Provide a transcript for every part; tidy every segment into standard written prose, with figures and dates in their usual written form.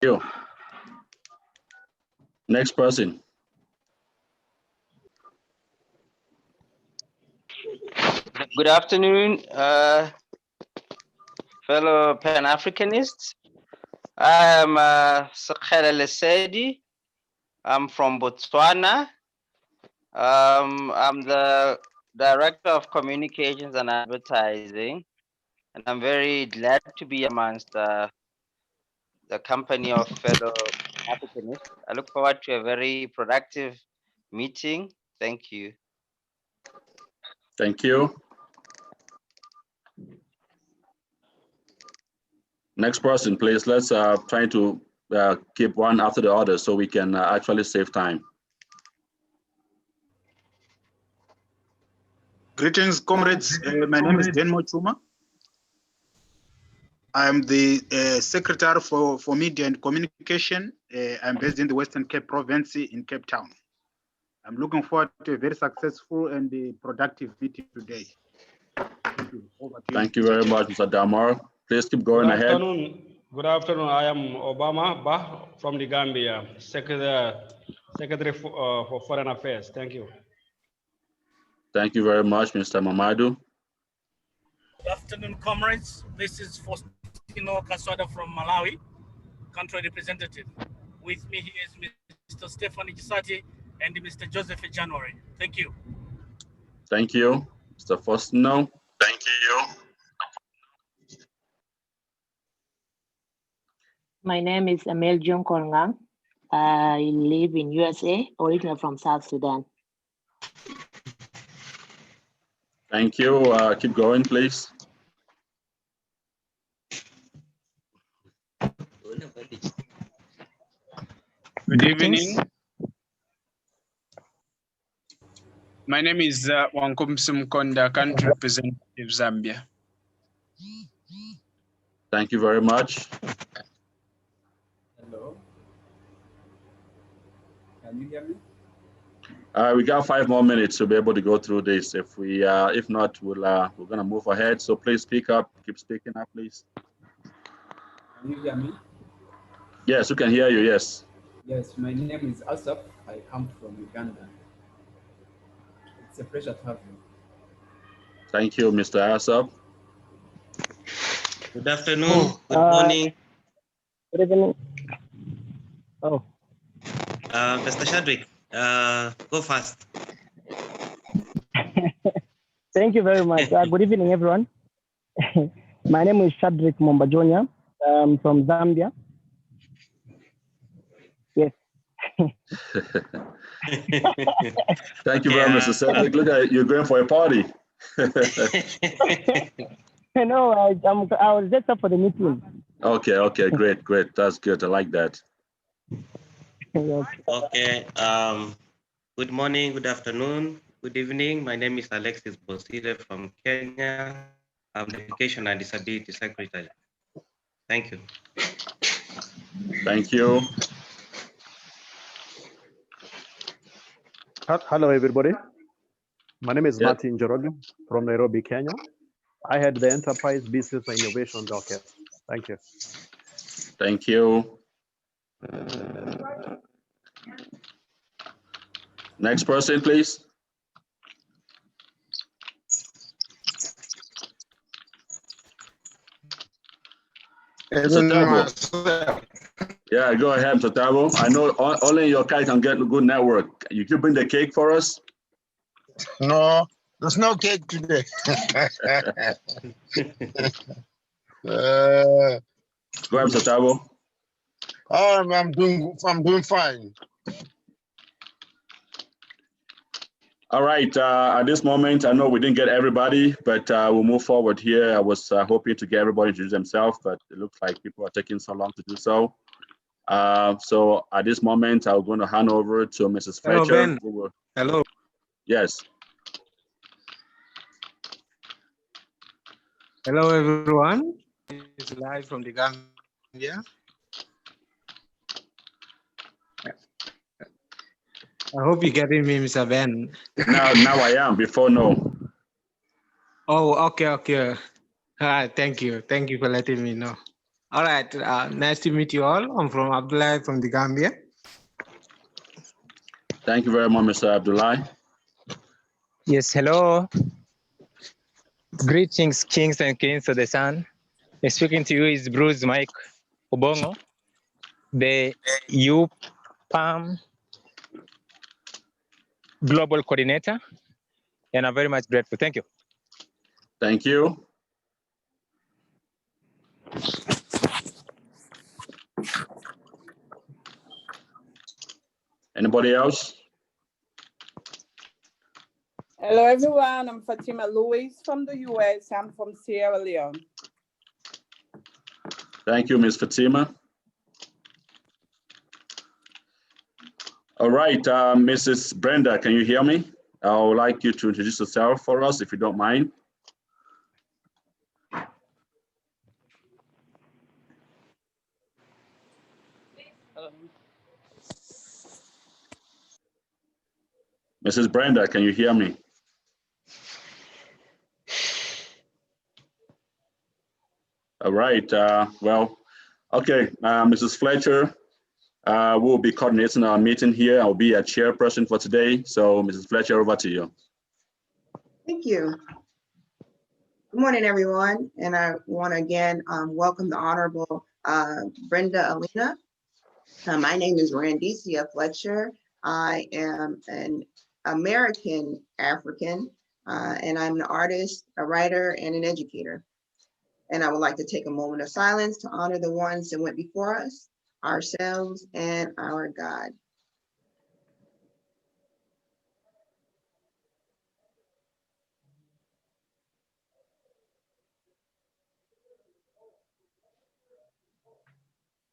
you. Next person. Good afternoon, fellow Pan-Africanists. I am Sekela Lesedi. I'm from Botswana. I'm the Director of Communications and Advertising, and I'm very glad to be amongst the company of fellow Africanists. I look forward to a very productive meeting. Thank you. Thank you. Next person, please. Let's try to keep one after the other so we can actually save time. Greetings, comrades. My name is Den Mochuma. I'm the Secretary for Media and Communication. I'm based in the Western Cape Province in Cape Town. I'm looking forward to a very successful and productive meeting today. Thank you. Over to you. Thank you very much, Mr. Damar. Please keep going ahead. Good afternoon. I am Obama Bah from the Gambia, Secretary for Foreign Affairs. Thank you. Thank you very much, Mr. Mamadou. Good afternoon, comrades. This is Faustino Kaswada from Malawi, country representative. With me here is Mr. Stephanie Chisati and Mr. Joseph January. Thank you. Thank you, Mr. Faustino. Thank you. My name is Amel John Kongang. I live in USA, originally from South Sudan. Thank you. Keep going, please. Good evening. My name is Wankumsum Konda, country representative, Zambia. Thank you very much. Hello. Can you hear me? We got 5 more minutes to be able to go through this. If not, we're gonna move ahead. So please speak up. Keep speaking up, please. Can you hear me? Yes, we can hear you. Yes. Yes, my name is Asaf. I come from Uganda. It's a pleasure to have you. Thank you, Mr. Asap. Good afternoon. Good morning. Good evening. Oh. Mr. Shadwick, go first. Thank you very much. Good evening, everyone. My name is Shadrick Mombajonia. I'm from Zambia. Yes. Thank you very much, Mr. Cedric. Look at you're going for a party. No, I was just up for the meeting. Okay, great. That's good. I like that. Okay. Good morning, good afternoon, good evening. My name is Alexis Bosile from Kenya. I'm the Education and Disability Secretary. Thank you. Thank you. Hello, everybody. My name is Martin Njoroge from Nairobi, Kenya. I had the Enterprise Business and Innovation Docket. Thank you. Thank you. Next person, please. Mr. Tabo. Yeah, go ahead, Mr. Tabo. I know only your guy can get a good network. You could bring the cake for us? No, there's no cake today. Go ahead, Mr. Tabo. Oh, I'm doing fine. All right, at this moment, I know we didn't get everybody, but we'll move forward here. I was hoping to get everybody to introduce themselves, but it looks like people are taking so long to do so. So at this moment, I'm going to hand over to Mrs. Fletcher. Hello, Ben. Hello. Yes. Hello, everyone. It's live from the Gambia. I hope you're getting me, Mr. Ben. Now I am. Before, no. Oh, okay. All right, thank you. Thank you for letting me know. All right, nice to meet you all. I'm from Abdullah from the Gambia. Thank you very much, Mr. Abdullah. Yes, hello. Greetings, kings and queens of the sun. Speaking to you is Bruce Mike Obongo, the UPAM Global Coordinator, and I'm very much grateful. Thank you. Thank you. Anybody else? Hello, everyone. I'm Fatima Lewis from the US. I'm from Sierra Leone. Thank you, Ms. Fatima. All right, Mrs. Brenda, can you hear me? I would like you to introduce yourself for us, if you don't mind. Mrs. Brenda, can you hear me? All right, well, okay, Mrs. Fletcher will be coordinating our meeting here. I'll be a chairperson for today. So Mrs. Fletcher, over to you. Thank you. Good morning, everyone. And I want to again welcome the Honorable Brenda Alina. My name is Randicia Fletcher. I am an American African, and I'm an artist, a writer, and an educator. And I would like to take a moment of silence to honor the ones that went before us, ourselves, and our God.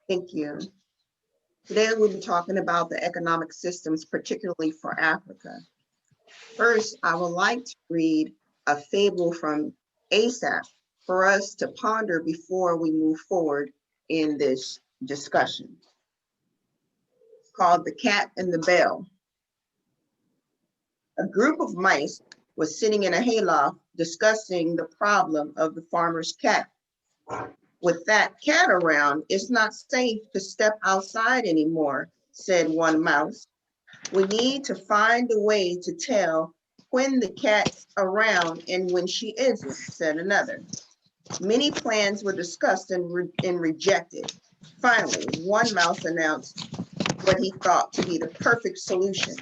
Thank you. Today we'll be talking about the economic systems, particularly for Africa. First, I would like to read a fable from Aesop for us to ponder before we move forward in this discussion. It's called The Cat and the Bell. A group of mice was sitting in a hayloft discussing the problem of the farmer's cat. With that cat around, it's not safe to step outside anymore, said one mouse. We need to find a way to tell when the cat's around and when she isn't, said another. Many plans were discussed and rejected. Finally, one mouse announced what he thought to be the perfect solution.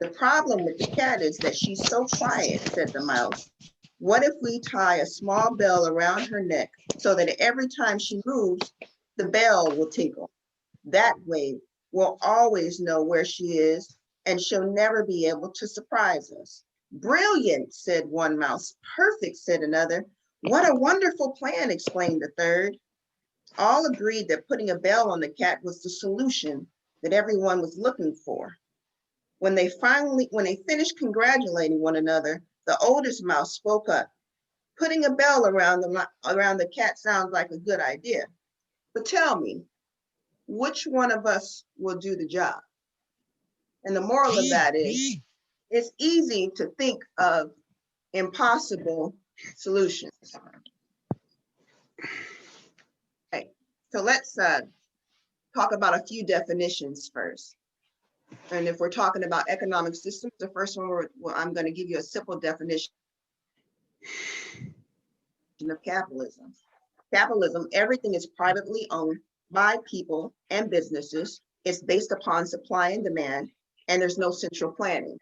The problem with the cat is that she's so quiet, said the mouse. What if we tie a small bell around her neck so that every time she moves, the bell will tinkle? That way, we'll always know where she is and she'll never be able to surprise us. Brilliant, said one mouse. Perfect, said another. What a wonderful plan, exclaimed the third. All agreed that putting a bell on the cat was the solution that everyone was looking for. When they finished congratulating one another, the oldest mouse spoke up. Putting a bell around the cat sounds like a good idea. But tell me, which one of us will do the job? And the moral of that is, it's easy to think of impossible solutions. Okay, so let's talk about a few definitions first. And if we're talking about economic systems, the first one, I'm going to give you a simple definition of capitalism. Capitalism, everything is privately owned by people and businesses. It's based upon supply and demand, and there's no central planning.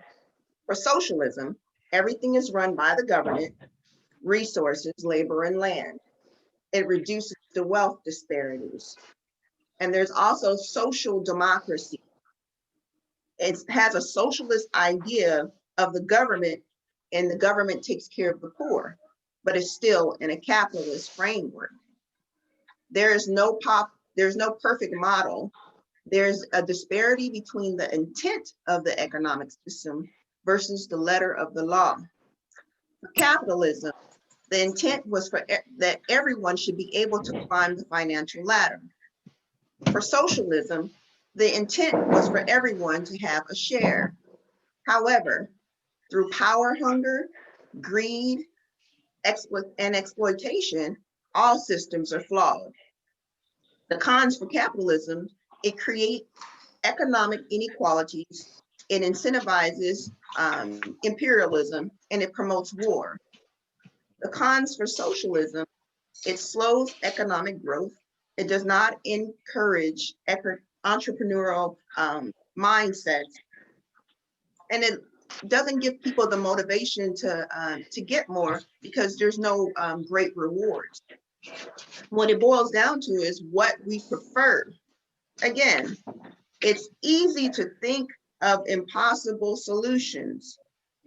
For socialism, everything is run by the government, resources, labor, and land. It reduces the wealth disparities. And there's also social democracy. It has a socialist idea of the government, and the government takes care of the poor, but it's still in a capitalist framework. There's no perfect model. There's a disparity between the intent of the economic system versus the letter of the law. For capitalism, the intent was that everyone should be able to climb the financial ladder. For socialism, the intent was for everyone to have a share. However, through power hunger, greed, and exploitation, all systems are flawed. The cons for capitalism, it creates economic inequalities, it incentivizes imperialism, and it promotes war. The cons for socialism, it slows economic growth, it does not encourage entrepreneurial mindsets, and it doesn't give people the motivation to get more because there's no great rewards. What it boils down to is what we prefer. Again, it's easy to think of impossible solutions,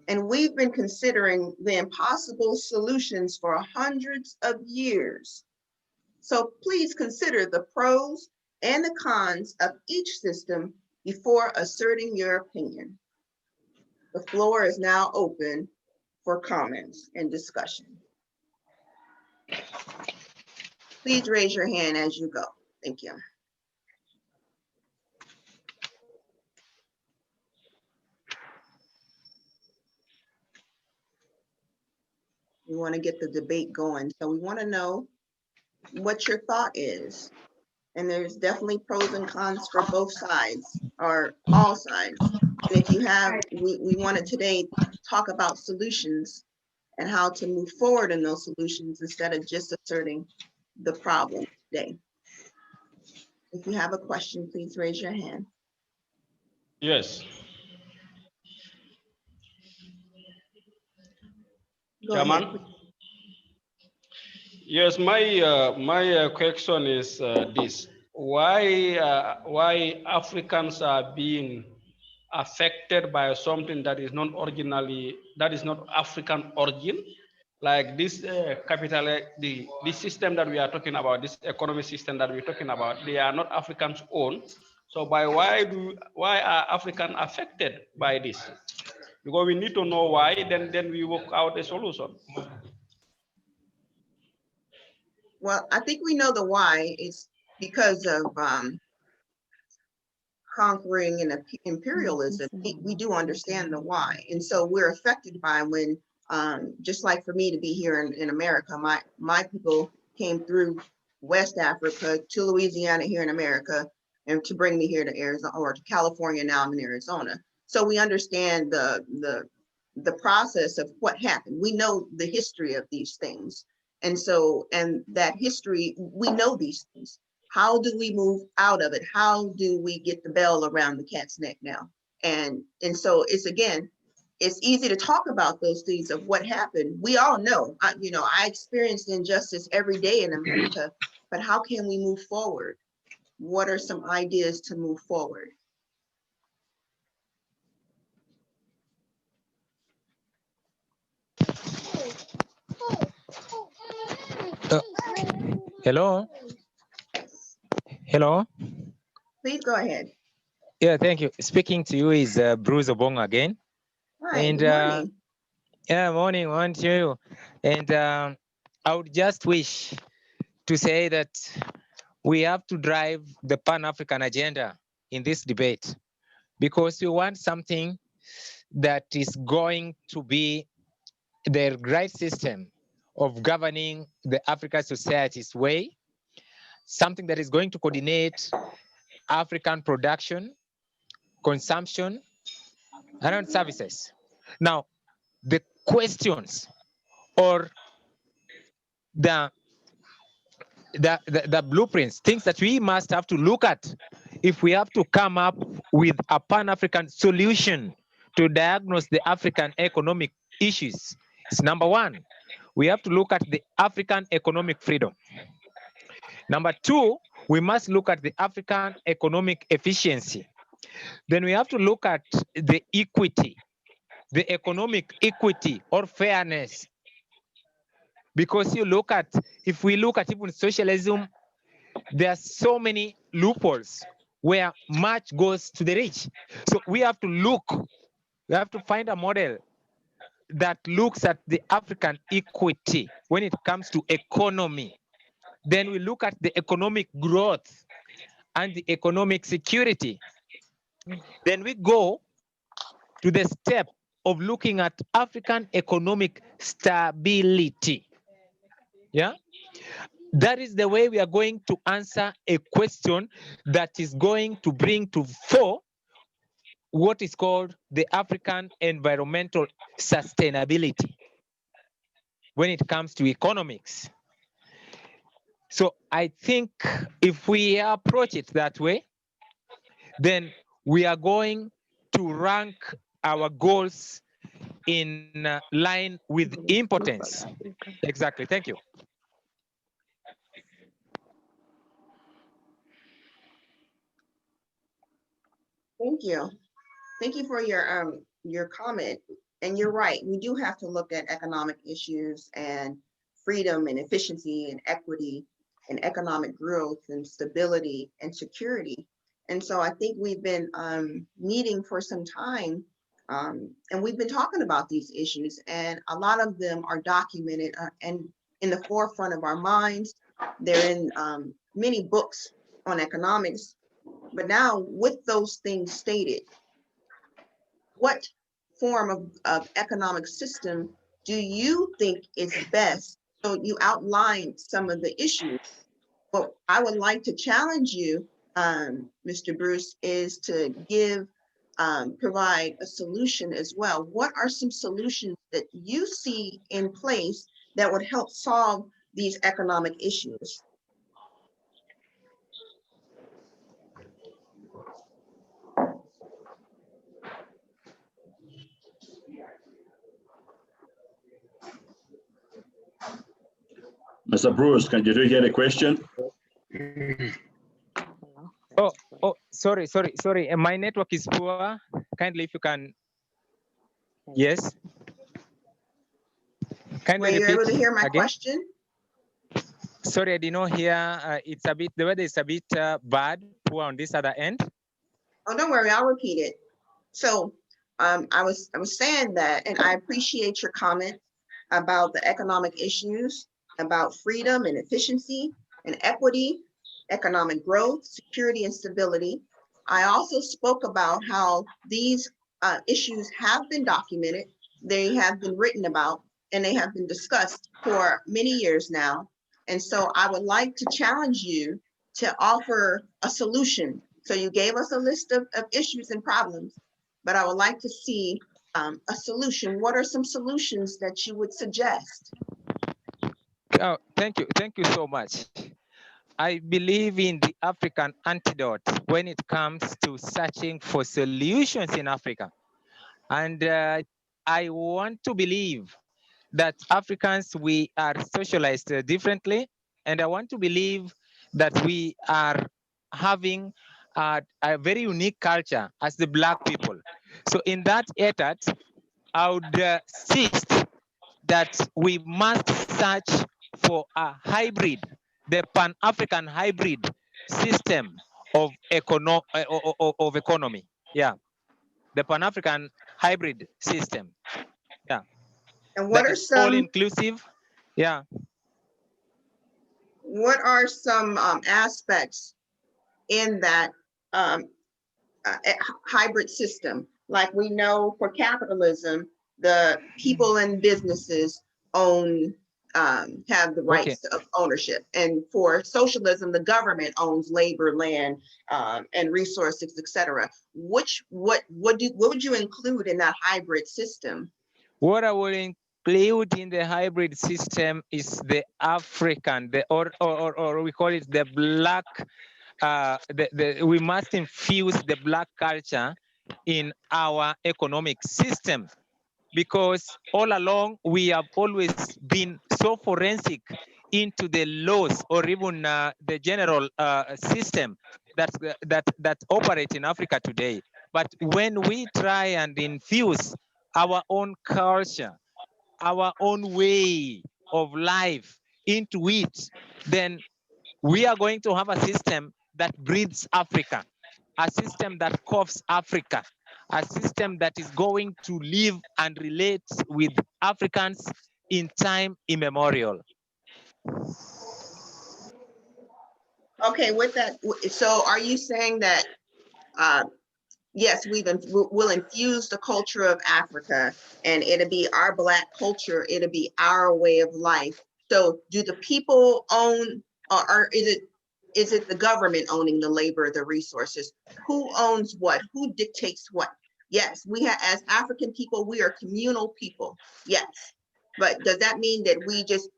and we've been considering the impossible solutions for hundreds of years. So please consider the pros and the cons of each system before asserting your opinion. The floor is now open for comments and discussion. Please raise your hand as you go. Thank you. We want to get the debate going. So we want to know what your thought is. And there's definitely pros and cons for both sides or all sides. And if you have, we want to today talk about solutions and how to move forward in those solutions instead of just asserting the problem today. If you have a question, please raise your hand. Yes. Go Chairman? ahead. Yes, my question is this: why Africans are being affected by something that is not African origin, like this this system that we are talking about, this economic system that we're talking about, they are not Africans' own. So why are Africans affected by this? Because we need to know why, then we work out a solution. Well, I think we know the why. It's because of conquering and imperialism. We do understand the why. And so we're affected by when, just like for me to be here in America, my people came through West Africa to Louisiana here in America and to bring me here to Arizona or to California. Now I'm in Arizona. So we understand the process of what happened. We know the history of these things. And so, and that history, we know these things. How do we move out of it? How do we get the bell around the cat's neck now? And so it's, again, it's easy to talk about those things of what happened. We all know, I experienced injustice every day in America, but how can we move forward? What are some ideas to move forward? Hello. Hello. Please go ahead. Yeah, thank you. Speaking to you is Bruce Obong again. Hi, And good morning. yeah, morning to you. And I would just wish to say that we have to drive the Pan-African agenda in this debate because we want something that is going to be the right system of governing the African society's way, something that is going to coordinate African production, consumption, and services. Now, the questions or the blueprints, things that we must have to look at if we have to come up with a Pan-African solution to diagnose the African economic issues. It's number one, we have to look at the African economic freedom. Number two, we must look at the African economic efficiency. Then we have to look at the equity, the economic equity or fairness. Because if we look at even socialism, there are so many loopholes where much goes to the rich. So we have to find a model that looks at the African equity when it comes to economy. Then we look at the economic growth and the economic security. Then we go to the step of looking at African economic stability. Yeah. That is the way we are going to answer a question that is going to bring to fore what is called the African environmental sustainability when it comes to economics. So I think if we approach it that way, then we are going to rank our goals in line with importance. Exactly. Thank you. Thank you. Thank you for your comment. And you're right, we do have to look at economic issues and freedom and efficiency and equity and economic growth and stability and security. And so I think we've been meeting for some time, and we've been talking about these issues, and a lot of them are documented and in the forefront of our minds. They're in many books on economics. But now with those things stated, what form of economic system do you think is best? So you outlined some of the issues. What I would like to challenge you, Mr. Bruce, is to provide a solution as well. What are some solutions that you see in place that would help solve these economic issues? Mr. Bruce, can you hear the question? Oh, sorry. My network is poor. Kindly, if you can. Yes. Were you able to hear my question? Sorry, I did not hear. It's a bit, the weather is a bit bad, poor on this other end. Oh, don't worry, I'll repeat it. So I was saying that, and I appreciate your comment about the economic issues, about freedom and efficiency and equity, economic growth, security and stability. I also spoke about how these issues have been documented, they have been written about, and they have been discussed for many years now. And so I would like to challenge you to offer a solution. So you gave us a list of issues and problems, but I would like to see a solution. What are some solutions that you would suggest? Oh, thank you so much. I believe in the African antidote when it comes to searching for solutions in Africa. And I want to believe that Africans, we are socialized differently. And I want to believe that we are having a very unique culture as the Black people. So in that effort, I would insist that we must search for a hybrid, the Pan-African hybrid system of economy. Yeah, the Pan-African hybrid system. Yeah. And what are some all-inclusive? Yeah. What are some aspects in that hybrid system? Like we know for capitalism, the people and businesses have the rights of ownership. And for socialism, the government owns labor, land, and resources, etc. What would you include in that hybrid system? What I will include in the hybrid system is the African, or we call it the Black. We must infuse the Black culture in our economic system, because all along we have always been so forensic into the laws or even the general system that operate in Africa today. But when we try and infuse our own culture, our own way of life into it, then we are going to have a system that breeds Africa, a system that coughs Africa, a system that is going to live and relate with Africans in time immemorial. Okay, with that, so are you saying that, yes, we'll infuse the culture of Africa and it'll be our Black culture, it'll be our way of life, So do the people own, or is it the government owning the labor, the resources? Who owns what? Who dictates what? Yes, we have, as African people, we are communal people. Yes. But does that mean that we just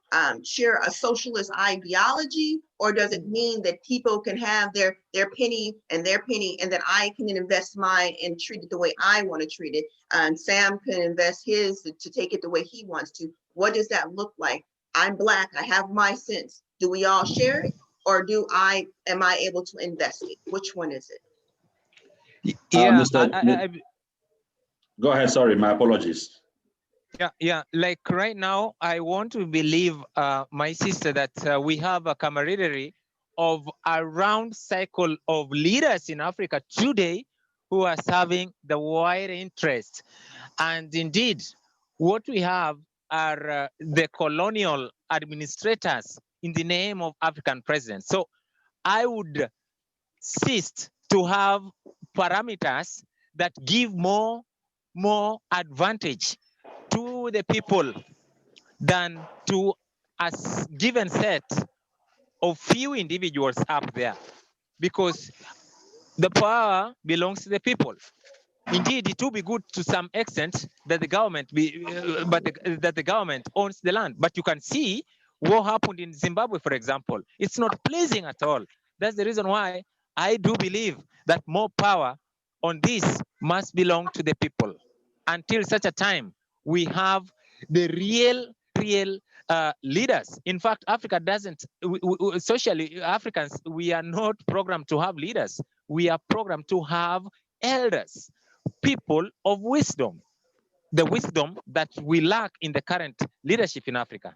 share a socialist ideology, or does it mean that people can have their penny, and that I can invest mine and treat it the way I want to treat it, and Sam can invest his to take it the way he wants to? What does that look like? I'm Black, I have my sense. Do we all share it, or am I able to invest it? Which one is it? Yeah, go ahead. Sorry, my apologies. Yeah. Like right now, I want to believe my sister that we have a camaraderie of a round cycle of leaders in Africa today who are serving the wider interest. And indeed, what we have are the colonial administrators in the name of African presidents. So I would cease to have parameters that give more advantage to the people than to a given set of few individuals up there, because the power belongs to the people. Indeed, it will be good to some extent that the government that the government owns the land. But you can see what happened in Zimbabwe, for example. It's not pleasing at all. That's the reason why I do believe that more power on this must belong to the people until such a time we have the real leaders. In fact, Africa doesn't, socially, Africans, we are not programmed to have leaders. We are programmed to have elders, people of wisdom, the wisdom that we lack in the current leadership in Africa.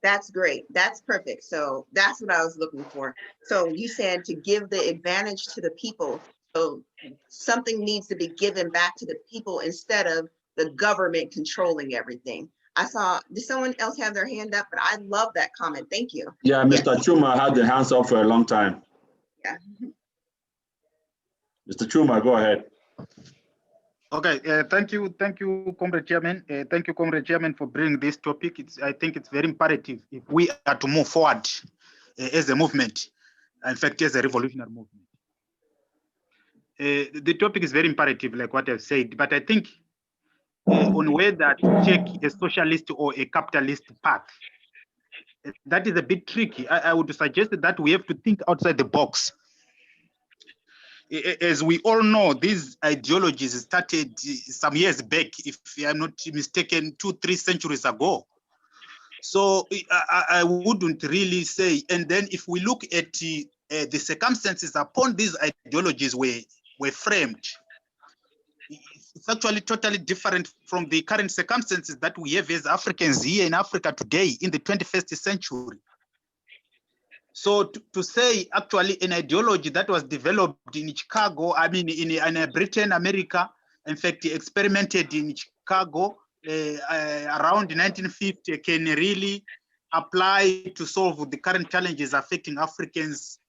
That's great. That's perfect. So that's what I was looking for. So you said to give the advantage to the people. So something needs to be given back to the people instead of the government controlling everything. Did someone else have their hand up? But I love that comment. Thank you. Yeah, Mr. Chuma had the hands up for a long time. Yeah. Mr. Chuma, go ahead. Okay, thank you, Comrade Chairman. Thank you, Comrade Chairman, for bringing this topic. I think it's very imperative if we are to move forward as a movement, in fact, as a revolutionary movement. The topic is very imperative, like what I've said, but I think on whether to take a socialist or a capitalist path, that is a bit tricky. I would suggest that we have to think outside the box. As we all know, these ideologies started some years back, if I'm not mistaken, 2-3 centuries ago. So I wouldn't really say. And then if we look at the circumstances upon these ideologies were framed, it's actually totally different from the current circumstances that we have as Africans here in Africa today in the 21st century. So to say actually an ideology that was developed in Chicago, I mean in Britain, America, in fact experimented in Chicago around 1950 can really apply to solve the current challenges affecting Africans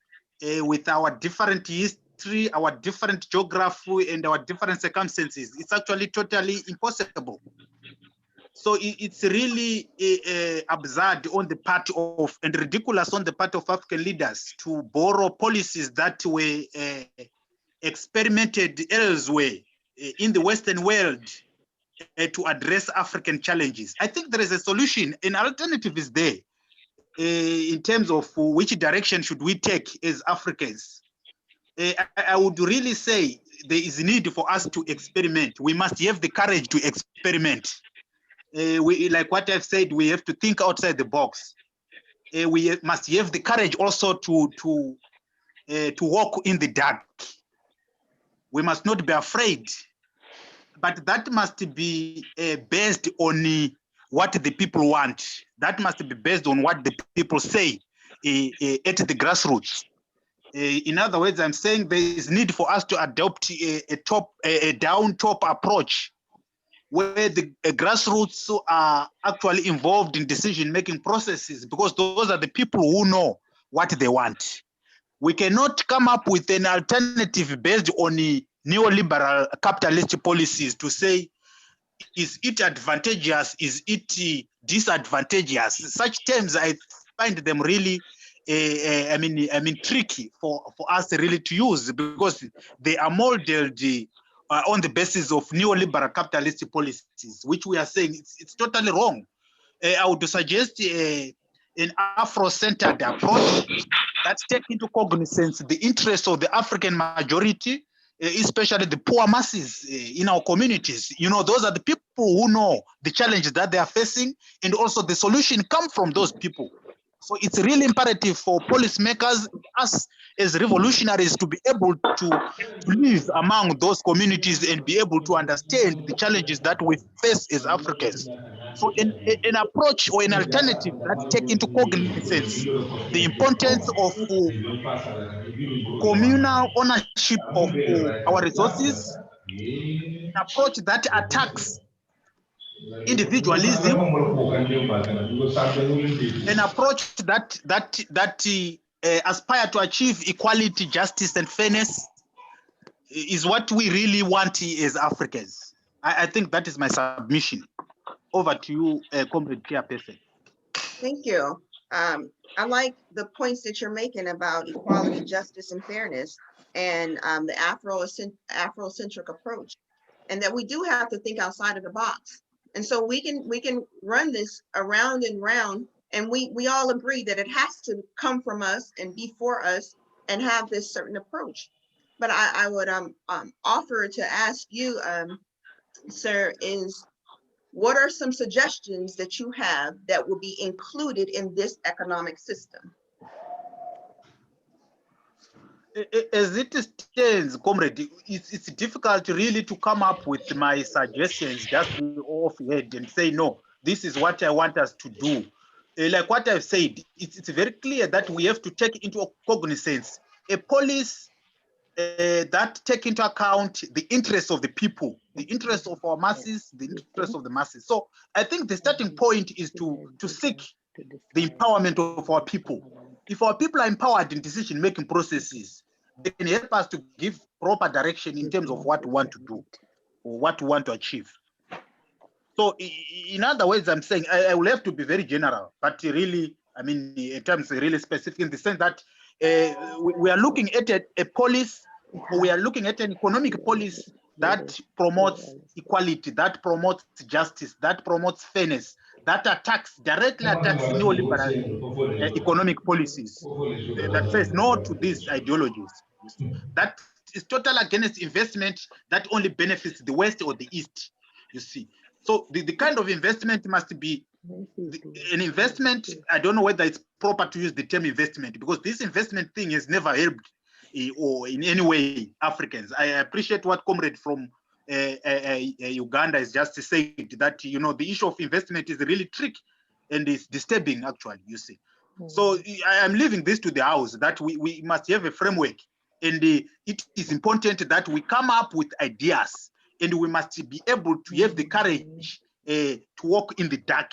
with our different history, our different geography, and our different circumstances. It's actually totally impossible. So it's really absurd on the part of, and ridiculous on the part of African leaders to borrow policies that were experimented elsewhere in the Western world to address African challenges. I think there is a solution. An alternative is there in terms of which direction should we take as Africans. I would really say there is a need for us to experiment. We must have the courage to experiment. Like what I've said, we have to think outside the box. We must have the courage also to walk in the dark. We must not be afraid, but that must be based on what the people want. That must be based on what the people say at the grassroots. In other words, I'm saying there is need for us to adopt a down-top approach, where the grassroots are actually involved in decision-making processes, because those are the people who know what they want. We cannot come up with an alternative based on neoliberal capitalist policies to say, is it advantageous? Is it disadvantageous. Such terms, I find them really, tricky for us really to use, because they are modeled on the basis of neoliberal capitalist policies, which we are saying it's totally wrong. I would suggest an Afro-centered approach that takes into cognizance the interests of the African majority, especially the poor masses in our communities. You know, those are the people who know the challenges that they are facing, and also the solution comes from those people. So it's really imperative for policymakers, us as revolutionaries, to be able to live among those communities and be able to understand the challenges that we face as Africans. So an approach or an alternative that take into cognizance the importance of communal ownership of our resources, an approach that attacks individualism, an approach that aspire to achieve equality, justice, and fairness is what we really want as Africans. I think that is my submission. Over to you, Comrade Chairperson. Thank you. I like the points that you're making about equality, justice, and fairness, and the Afrocentric approach, and that we do have to think outside of the box. And so we can run this around and round, and we all agree that it has to come from us and be for us and have this certain approach. But I would offer to ask you, sir, is what are some suggestions that you have that will be included in this economic system? As it stands, comrade, it's difficult really to come up with my suggestions just off head and say, no, this is what I want us to do. Like what I've said, it's very clear that we have to take into cognizance a policy that take into account the interests of the people, the interests of our masses, the interests of the masses. So I think the starting point is to seek the empowerment of our people. If our people are empowered in decision-making processes, they can help us to give proper direction in terms of what we want to do or what we want to achieve. So in other words, I'm saying I will have to be very general, but really, I mean, in terms really specific in the sense that we are looking at a policy, or we are looking at an economic policy that promotes equality, that promotes justice, that promotes fairness, that directly attacks neoliberal economic policies, that says no to these ideologies. That is total against investment that only benefits the West or the East, you see. So the kind of investment must be an investment. I don't know whether it's proper to use the term investment, because this investment thing has never helped or in any way Africans. I appreciate what comrade from Uganda has just said, that, you know, the issue of investment is really tricky and it's disturbing, actually, you see. So I am leaving this to the house, that we must have a framework, and it is important that we come up with ideas, and we must be able to have the courage to walk in the dark.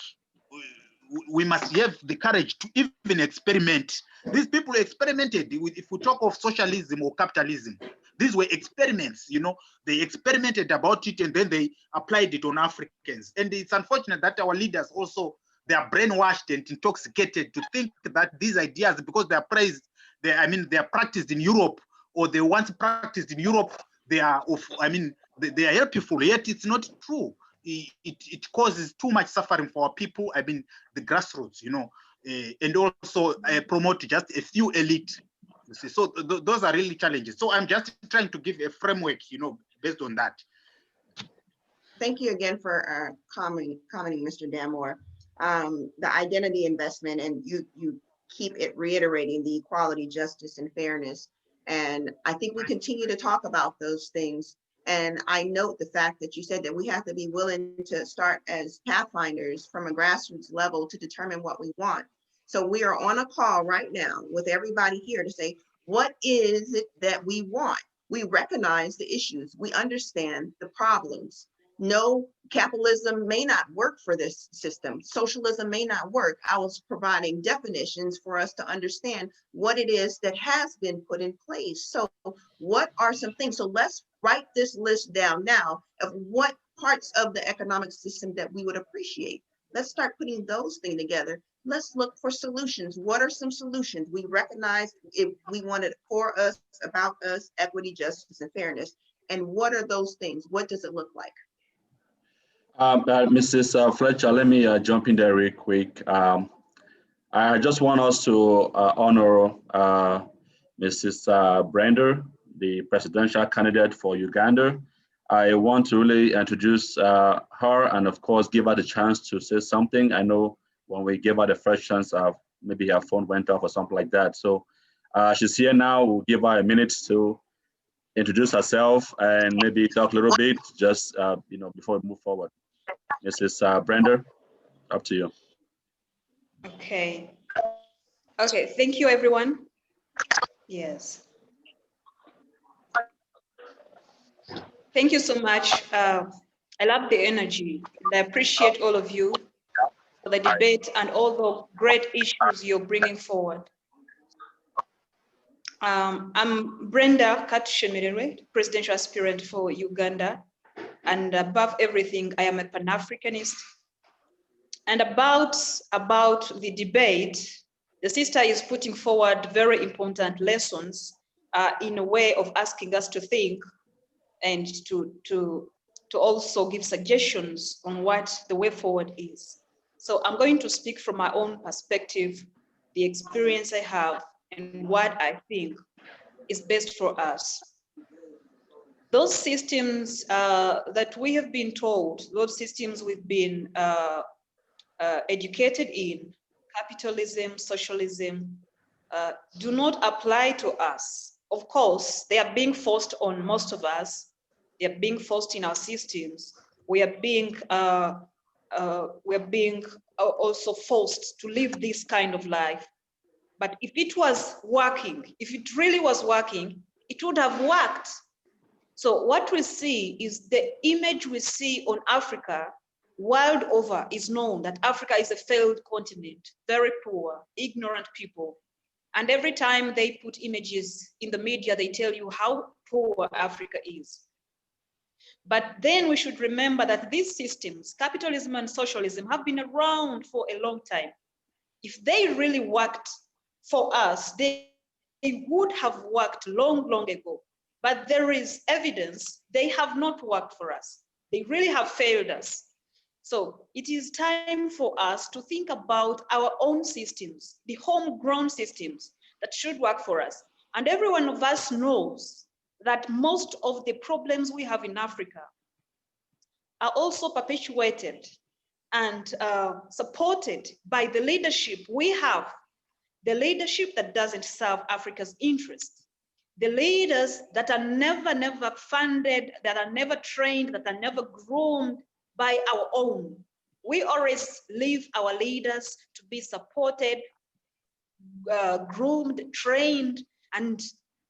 We must have the courage to even experiment. These people experimented with, if we talk of socialism or capitalism, these were experiments, you know, they experimented about it and then they applied it on Africans. And it's unfortunate that our leaders also, they are brainwashed and intoxicated to think that these ideas, because they are praised, they are practiced in Europe, or they once practiced in Europe, they are they are helpful, yet it's not true. It causes too much suffering for our people, the grassroots, you know, and also promote just a few elite. You see. So those are really challenges. So I'm just trying to give a framework, you know, based on that. Thank you again for commenting, Mr. Damore. The identity investment, and you keep it reiterating the equality, justice, and fairness. And I think we continue to talk about those things. And I note the fact that you said that we have to be willing to start as pathfinders from a grassroots level to determine what we want. So we are on a call right now with everybody here to say, what is it that we want? We recognize the issues. We understand the problems. No, capitalism may not work for this system. Socialism may not work. I was providing definitions for us to understand what it is that has been put in place. So what are some things? So let's write this list down now of what parts of the economic system that we would appreciate. Let's start putting those things together. Let's look for solutions. What are some solutions? We recognize if we want it for us, about us, equity, justice, and fairness. And what are those things? What does it look like? Mrs. Fletcher, let me jump in there real quick. I just want us to honor Mrs. Brander, the presidential candidate for Uganda. I want to really introduce her and of course give her the chance to say something. I know when we gave her the first chance, maybe her phone went off or something like that. So she's here now. We'll give her a minute to introduce herself and maybe talk a little bit just before we move forward. Mrs. Brander, up to you. Okay. Okay, thank you, everyone. Yes. Thank you so much. I love the energy and I appreciate all of you for the debate and all the great issues you're bringing forward. I'm Brenda Katushemerere, presidential aspirant for Uganda. And above everything, I am a Pan-Africanist. And about the debate, the sister is putting forward very important lessons in a way of asking us to think and to also give suggestions on what the way forward is. So I'm going to speak from my own perspective, the experience I have, and what I think is best for us. Those systems that we have been told, those systems we've been educated in, capitalism, socialism, do not apply to us. Of course, they are being forced on most of us. They are being forced in our systems. We are being also forced to live this kind of life. But if it was working, if it really was working, it would have worked. So what we see is the image we see on Africa world over is known that Africa is a failed continent, very poor, ignorant people. And every time they put images in the media, they tell you how poor Africa is. But then we should remember that these systems, capitalism and socialism, have been around for a long time. If they really worked for us, they would have worked long, long ago. But there is evidence they have not worked for us. They really have failed us. So it is time for us to think about our own systems, the homegrown systems that should work for us. And every one of us knows that most of the problems we have in Africa are also perpetuated and supported by the leadership we have, the leadership that doesn't serve Africa's interests, the leaders that are never funded, that are never trained, that are never groomed by our own. We always leave our leaders to be supported, groomed, trained, and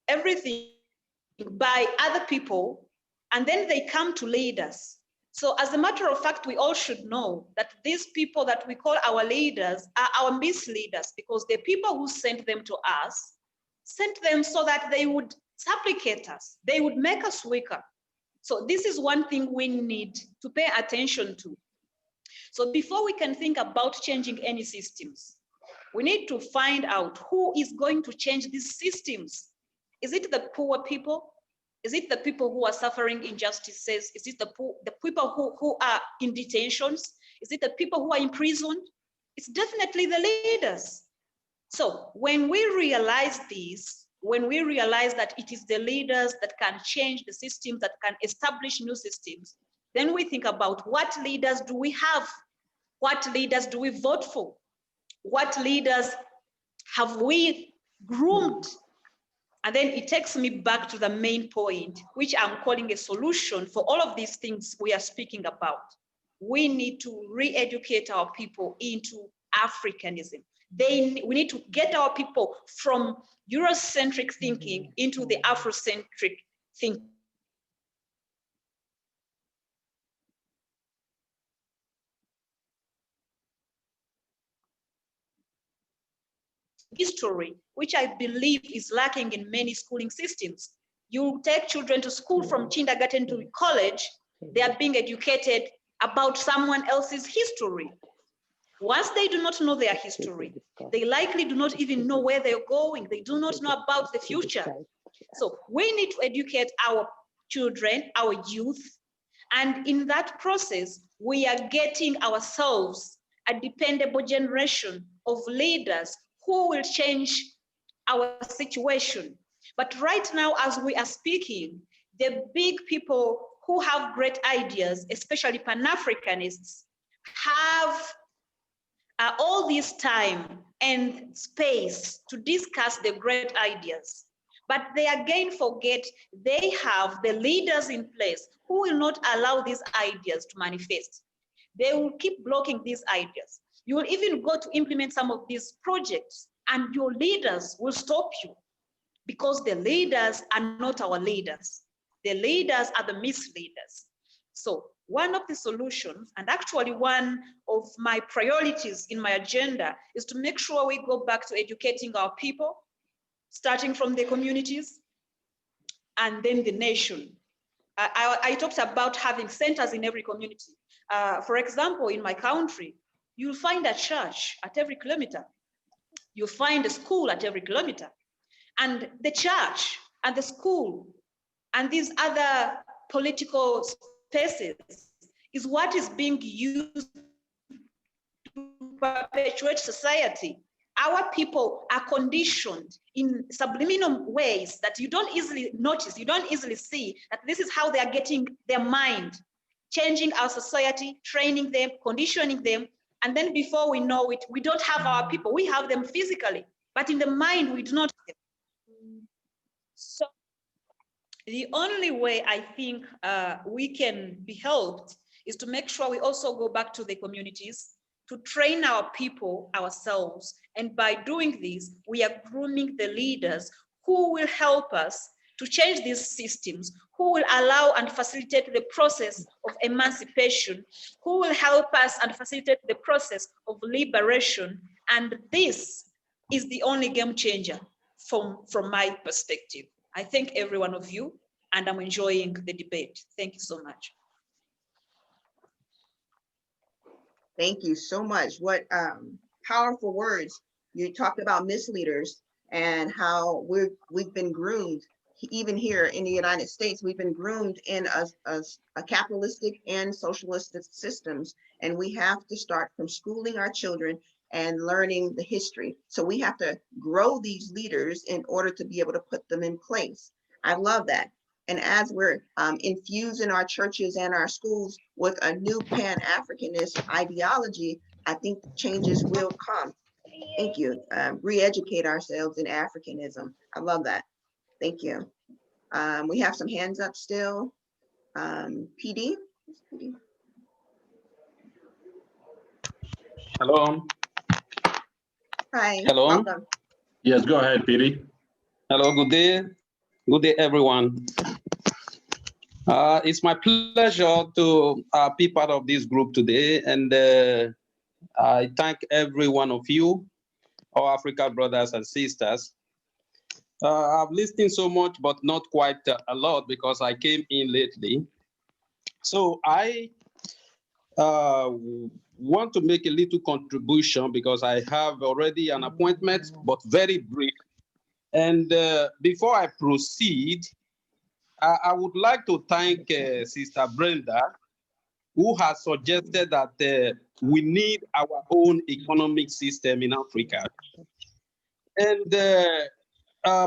everything by other people, and then they come to lead us. So as a matter of fact, we all should know that these people that we call our leaders are our misleaders, because the people who sent them to us sent them so that they would supplicate us, they would make us weaker. So this is one thing we need to pay attention to. So before we can think about changing any systems, we need to find out who is going to change these systems. Is it the poor people? Is it the people who are suffering injustices? Is it the people who are in detentions? Is it the people who are imprisoned? It's definitely the leaders. So when we realize this, when we realize that it is the leaders that can change the systems, that can establish new systems, then we think about what leaders do we have? What leaders do we vote for? What leaders have we groomed? And then it takes me back to the main point, which I'm calling a solution for all of these things we are speaking about. We need to re-educate our people into Africanism. We need to get our people from Eurocentric thinking into the Afrocentric thinking. History, which I believe is lacking in many schooling systems. You take children to school from kindergarten to college, they are being educated about someone else's history. Once they do not know their history, they likely do not even know where they're going. They do not know about the future. So we need to educate our children, our youth, and in that process, we are getting ourselves a dependable generation of leaders who will change our situation. But right now, as we are speaking, the big people who have great ideas, especially Pan-Africanists, have all this time and space to discuss the great ideas. But they again forget they have the leaders in place who will not allow these ideas to manifest. They will keep blocking these ideas. You will even go to implement some of these projects and your leaders will stop you because the leaders are not our leaders. The leaders are the misleaders. So one of the solutions, and actually one of my priorities in my agenda, is to make sure we go back to educating our people, starting from the communities and then the nation. I talked about having centers in every community. For example, in my country, you'll find a church at every kilometer. You'll find a school at every kilometer. And the church and the school and these other political spaces is what is being used to perpetuate society. Our people are conditioned in subliminal ways that you don't easily notice, you don't easily see that this is how they are getting their mind, changing our society, training them, conditioning them. And then before we know it, we don't have our people. We have them physically, but in the mind, we do not have them. So the only way I think we can be helped is to make sure we also go back to the communities, to train our people ourselves. And by doing this, we are grooming the leaders who will help us to change these systems, who will allow and facilitate the process of emancipation, who will help us and facilitate the process of liberation. And this is the only game changer from my perspective. I thank every one of you, and I'm enjoying the debate. Thank you so much. Thank you so much. What powerful words. You talked about misleaders and how we've been groomed. Even here in the United States, we've been groomed in a capitalistic and socialistic systems, and we have to start from schooling our children and learning the history. So we have to grow these leaders in order to be able to put them in place. I love that. And as we're infusing our churches and our schools with a new Pan-Africanist ideology, I think changes will come. Thank you. Re-educate ourselves in Africanism. I love that. Thank you. We have some hands up still. PD? Hello. Hi. Hello. Welcome. Yes, go ahead, PD. Hello, good day. Good day, everyone. It's my pleasure to be part of this group today, and I thank every one of you, our African brothers and sisters. I've listened so much, but not quite a lot because I came in lately. So I want to make a little contribution because I have already an appointment, but very brief. And before I proceed, I would like to thank Sister Brenda, who has suggested that we need our own economic system in Africa. And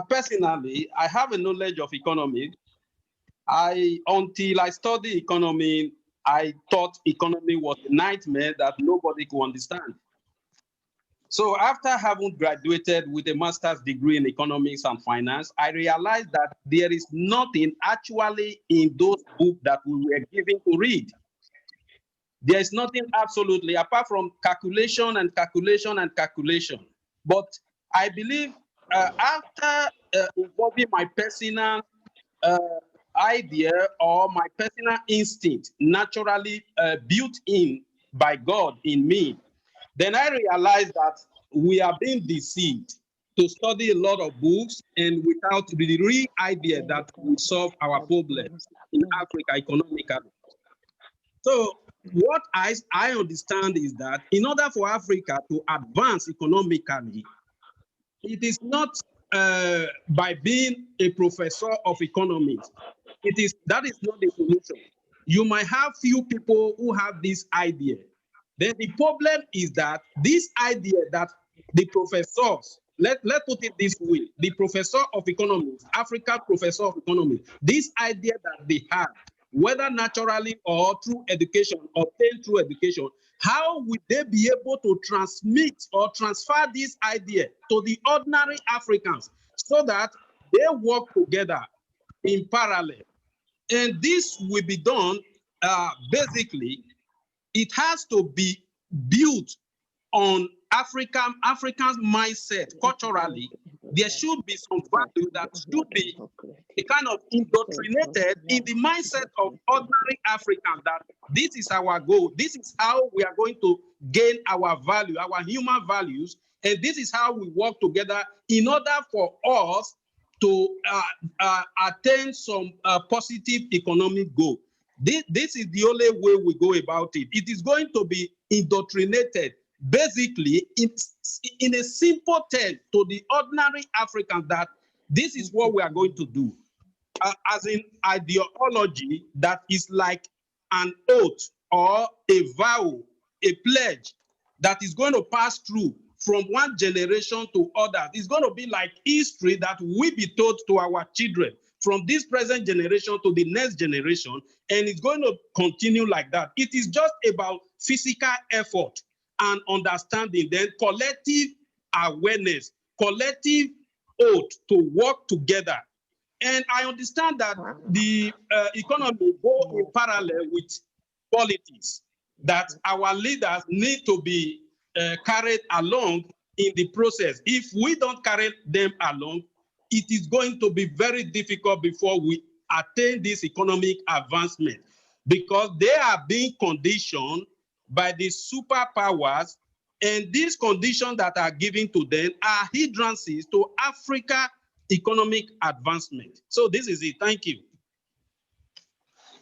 personally, I have a knowledge of economy. Until I studied economy, I thought economy was a nightmare that nobody could understand. So after having graduated with a master's degree in economics and finance, I realized that there is nothing actually in those books that we were given to read. There is nothing absolutely apart from calculation and calculation and calculation. But I believe after involving my personal idea or my personal instinct naturally built in by God in me, then I realized that we are being deceived to study a lot of books and without the real idea that will solve our problems in Africa economically. So what I understand is that in order for Africa to advance economically, it is not by being a professor of economics. That is not the solution. You might have few people who have this idea. Then the problem is that this idea that the professors, let's put it this way, the professor of economics, Africa professor of economics, this idea that they have, whether naturally or through education, obtained through education, how would they be able to transmit or transfer this idea to the ordinary Africans so that they work together in parallel? And this will be done, basically, it has to be built on Africans' mindset culturally. There should be some value that should be a kind of indoctrinated in the mindset of ordinary Africans that this is our goal. This is how we are going to gain our value, our human values. And this is how we work together in order for us to attain some positive economic goal. This is the only way we go about it. It is going to be indoctrinated, basically, in a simple term to the ordinary African that this is what we are going to do. As in ideology that is like an oath or a vow, a pledge that is going to pass through from one generation to others. It's going to be like history that we be taught to our children from this present generation to the next generation, and it's going to continue like that. It is just about physical effort and understanding, then collective awareness, collective oath to work together. And I understand that the economy go in parallel with politics, that our leaders need to be carried along in the process. If we don't carry them along, it is going to be very difficult before we attain this economic advancement, because they are being conditioned by the superpowers, and these conditions that are given to them are hindrances to Africa economic advancement. So this is it. Thank you.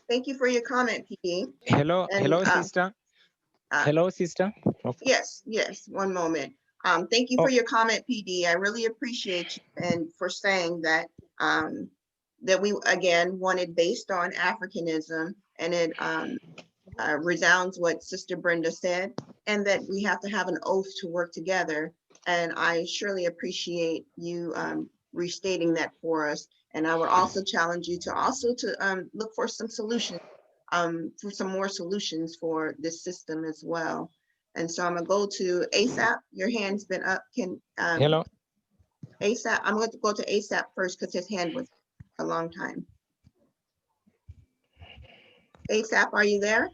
Thank you for your comment, PD. Hello, sister. Hello, sister. Yes, one moment. Thank you for your comment, PD. I really appreciate you and for saying that that we again wanted based on Africanism, and it resounds what Sister Brenda said, and that we have to have an oath to work together. And I surely appreciate you restating that for us. And I would also challenge you to look for some solutions, for some more solutions for this system as well. And so I'm gonna go to ASAP. Your hand's been up. Hello. ASAP, I'm going to go to ASAP first because his hand was a long time. ASAP, are you there?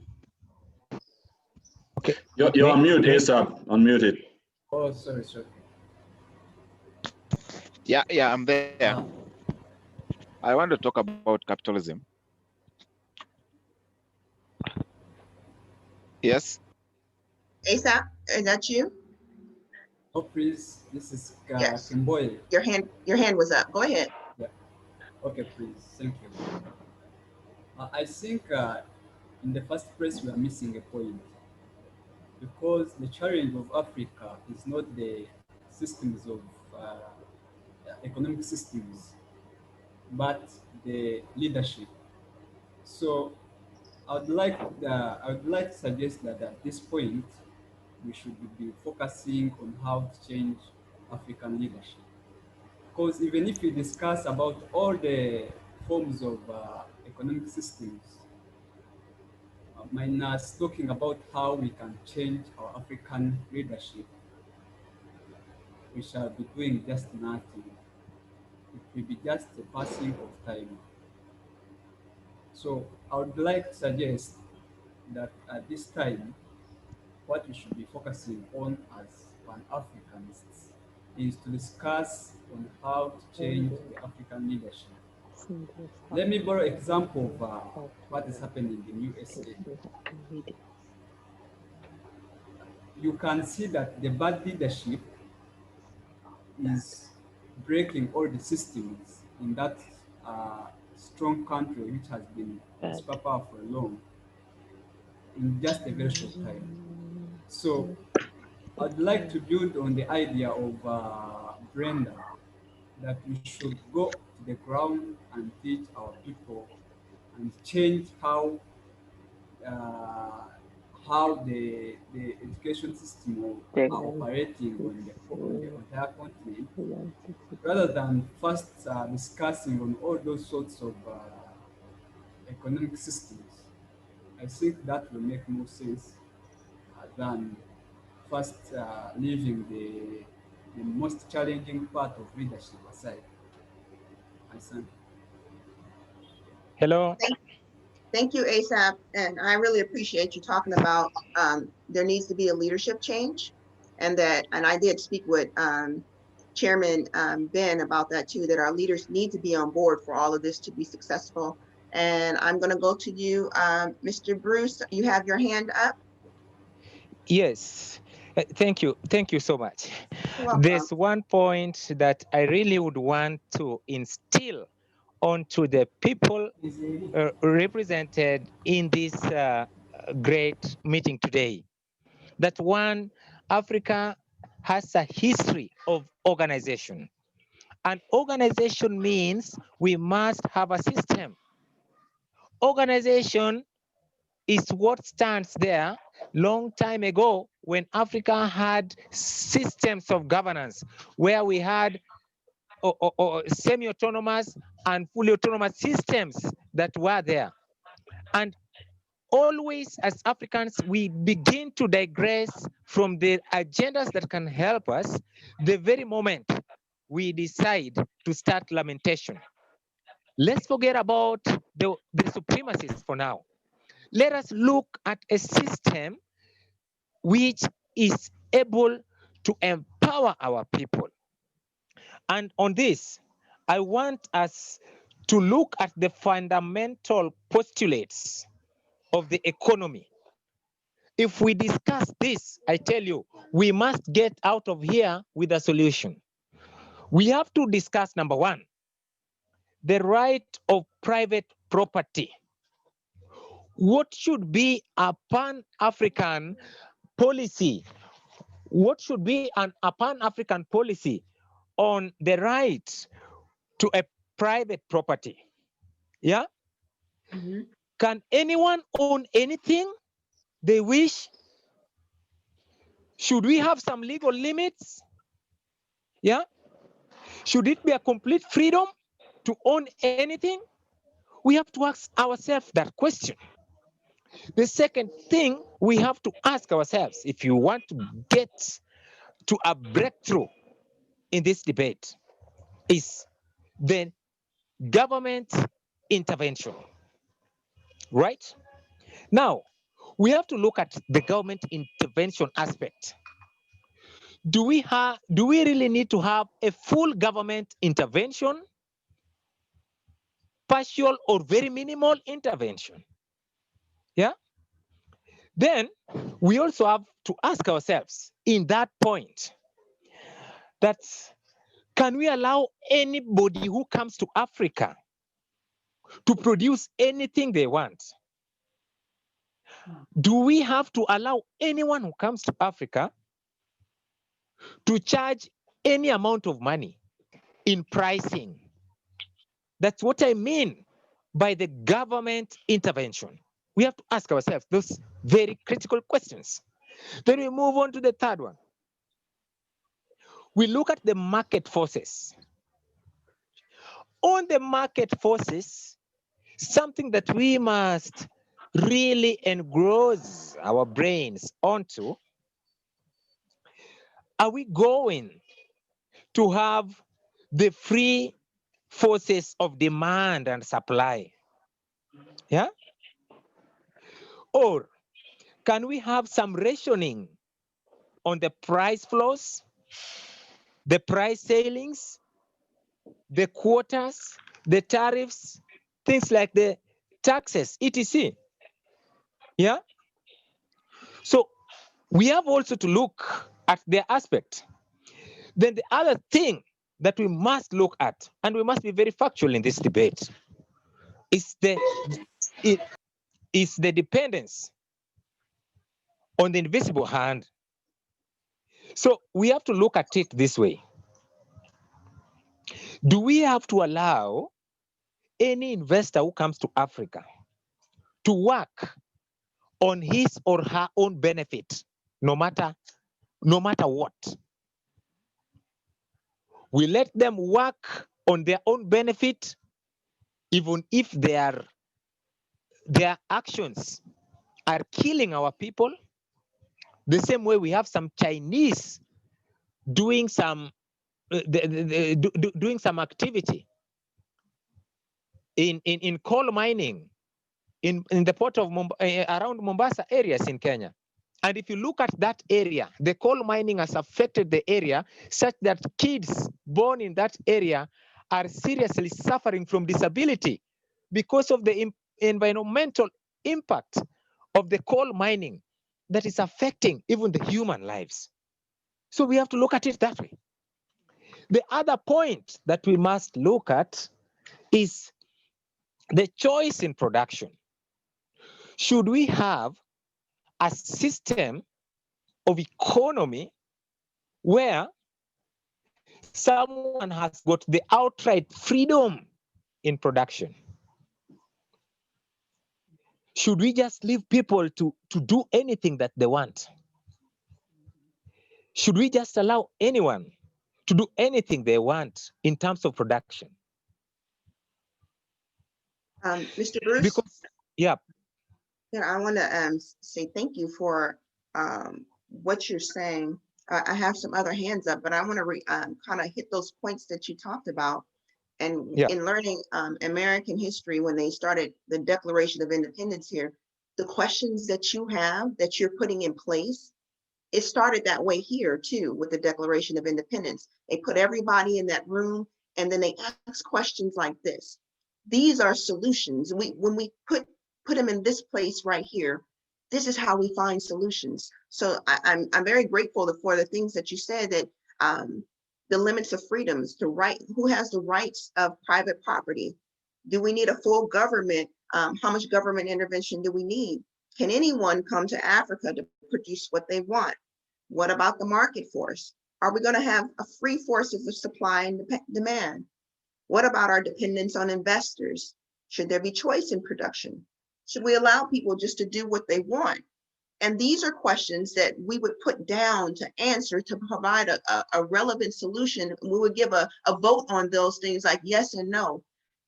Okay. You're on mute, ASAP. Unmuted. Oh, sorry. Yeah, I'm there. I want to talk about capitalism. Yes. ASAP, is that you? Oh, please. This is Yes. Kimboy. Your hand was up. Go ahead. Yeah. Okay, please. Thank you. I think in the first place we are missing a point, because the challenge of Africa is not the systems of economic systems, but the leadership. So I would like to suggest that at this point we should be focusing on how to change African leadership. Because even if we discuss about all the forms of economic systems, minus talking about how we can change our African leadership, we shall be doing just nothing. It will be just a passing of time. So I would like to suggest that at this time, what we should be focusing on as Pan-Africanists is to discuss on how to change the African leadership. Let me borrow example of what is happening in USA. You can see that the bad leadership is breaking all the systems in that strong country which has been superpower for long. in just a very short time. So I'd like to build on the idea of Brenda, that we should go to the ground and teach our people and change uh, how the education system are operating on the entire continent, rather than first discussing on all those sorts of economic systems. I think that will make more sense than first leaving the most challenging part of leadership aside. I thank you. Hello. Thank you, ASAP. And I really appreciate you talking about there needs to be a leadership change, and I did speak with Chairman Ben about that too, that our leaders need to be on board for all of this to be successful. And I'm going to go to you, Mr. Bruce. You have your hand up. Yes. Thank you. Thank you so much. You're welcome. There's one point that I really would want to instill onto the people represented in this great meeting today. That one, Africa has a history of organization. And organization means we must have a system. Organization is what stands there long time ago when Africa had systems of governance where we had semi-autonomous and fully autonomous systems that were there. And always as Africans, we begin to digress from the agendas that can help us the very moment we decide to start lamentation. Let's forget about the supremacists for now. Let us look at a system which is able to empower our people. And on this, I want us to look at the fundamental postulates of the economy. If we discuss this, I tell you, we must get out of here with a solution. We have to discuss, number one, the right of private property. What should be a Pan-African policy? What should be a Pan-African policy on the right to a private property? Yeah? Mm-hmm. Can anyone own anything they wish? Should we have some legal limits? Yeah? Should it be a complete freedom to own anything? We have to ask ourselves that question. The second thing we have to ask ourselves, if you want to get to a breakthrough in this debate, is the government intervention, right? Now, we have to look at the government intervention aspect. Do we really need to have a full government intervention, partial or very minimal intervention? Yeah. Then we also have to ask ourselves in that point that can we allow anybody who comes to Africa to produce anything they want? Do we have to allow anyone who comes to Africa to charge any amount of money in pricing? That's what I mean by the government intervention. We have to ask ourselves those very critical questions. Then we move on to the third one. We look at the market forces. On the market forces, something that we must really engross our brains onto, are we going to have the free forces of demand and supply? Yeah? Or can we have some rationing on the price floors, the price ceilings, the quotas, the tariffs, things like the taxes, etc. Yeah? So we have also to look at their aspect. Then the other thing that we must look at, and we must be very factual in this debate, is the dependence on the invisible hand. So we have to look at it this way. Do we have to allow any investor who comes to Africa to work on his or her own benefit, no matter what? We let them work on their own benefit, even if their actions are killing our people. The same way we have some Chinese doing some doing some activity in coal mining in the port of around Mombasa areas in Kenya. And if you look at that area, the coal mining has affected the area such that kids born in that area are seriously suffering from disability because of the environmental impact of the coal mining that is affecting even the human lives. So we have to look at it that way. The other point that we must look at is the choice in production. Should we have a system of economy where someone has got the outright freedom in production? Should we just leave people to do anything that they want? Should we just allow anyone to do anything they want in terms of production? Mr. Bruce? Because, yeah. I want to say thank you for what you're saying. I have some other hands up, but I want to kind of hit those points that you talked about. And in learning American history, when they started the Declaration of Independence here, the questions that you have that you're putting in place, it started that way here too with the Declaration of Independence. They put everybody in that room and then they ask questions like this. These are solutions. When we put them in this place right here, this is how we find solutions. So I'm very grateful for the things that you said, that the limits of freedoms, to right, who has the rights of private property? Do we need a full government? How much government intervention do we need? Can anyone come to Africa to produce what they want? What about the market force? Are we going to have a free force of supply and demand? What about our dependence on investors? Should there be choice in production? Should we allow people just to do what they want? And these are questions that we would put down to answer, to provide a relevant solution. We would give a vote on those things like yes and no.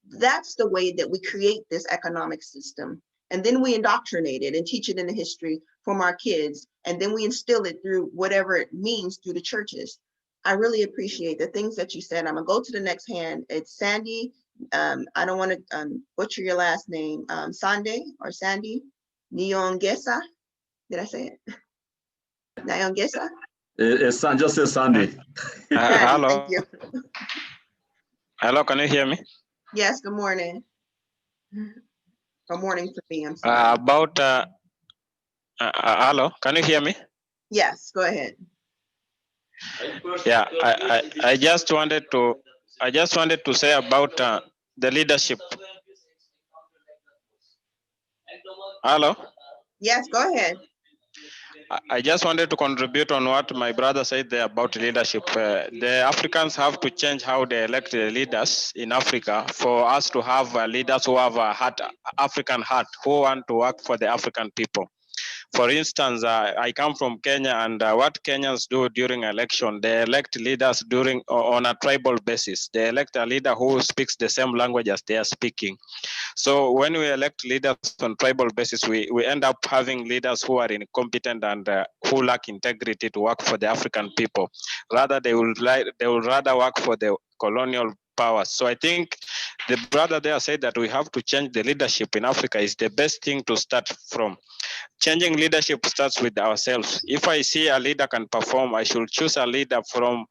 That's the way that we create this economic system. And then we indoctrinate it and teach it in the history from our kids. And then we instill it through whatever it means through the churches. I really appreciate the things that you said. I'm gonna go to the next hand. It's Sandy. I don't want to butcher your last name. Sandy Nyongesa. Did I say it? Nyongesa? It's just say Sandy. Hello. Thank you. Hello, can you hear me? Yes, good morning. Good morning for me, I'm sorry. Hello, can you hear me? Yes, go ahead. Yeah, I just wanted to say about the leadership. Hello? Yes, go ahead. I just wanted to contribute on what my brother said there about leadership. The Africans have to change how they elect the leaders in Africa for us to have leaders who have a African heart, who want to work for the African people. For instance, I come from Kenya, and what Kenyans do during election, they elect leaders on a tribal basis. They elect a leader who speaks the same language as they are speaking. So when we elect leaders on tribal basis, we end up having leaders who are incompetent and who lack integrity to work for the African people. Rather, they will rather work for the colonial powers. So I think the brother there said that we have to change the leadership in Africa is the best thing to start from. Changing leadership starts with ourselves. If I see a leader can perform, I should choose a leader from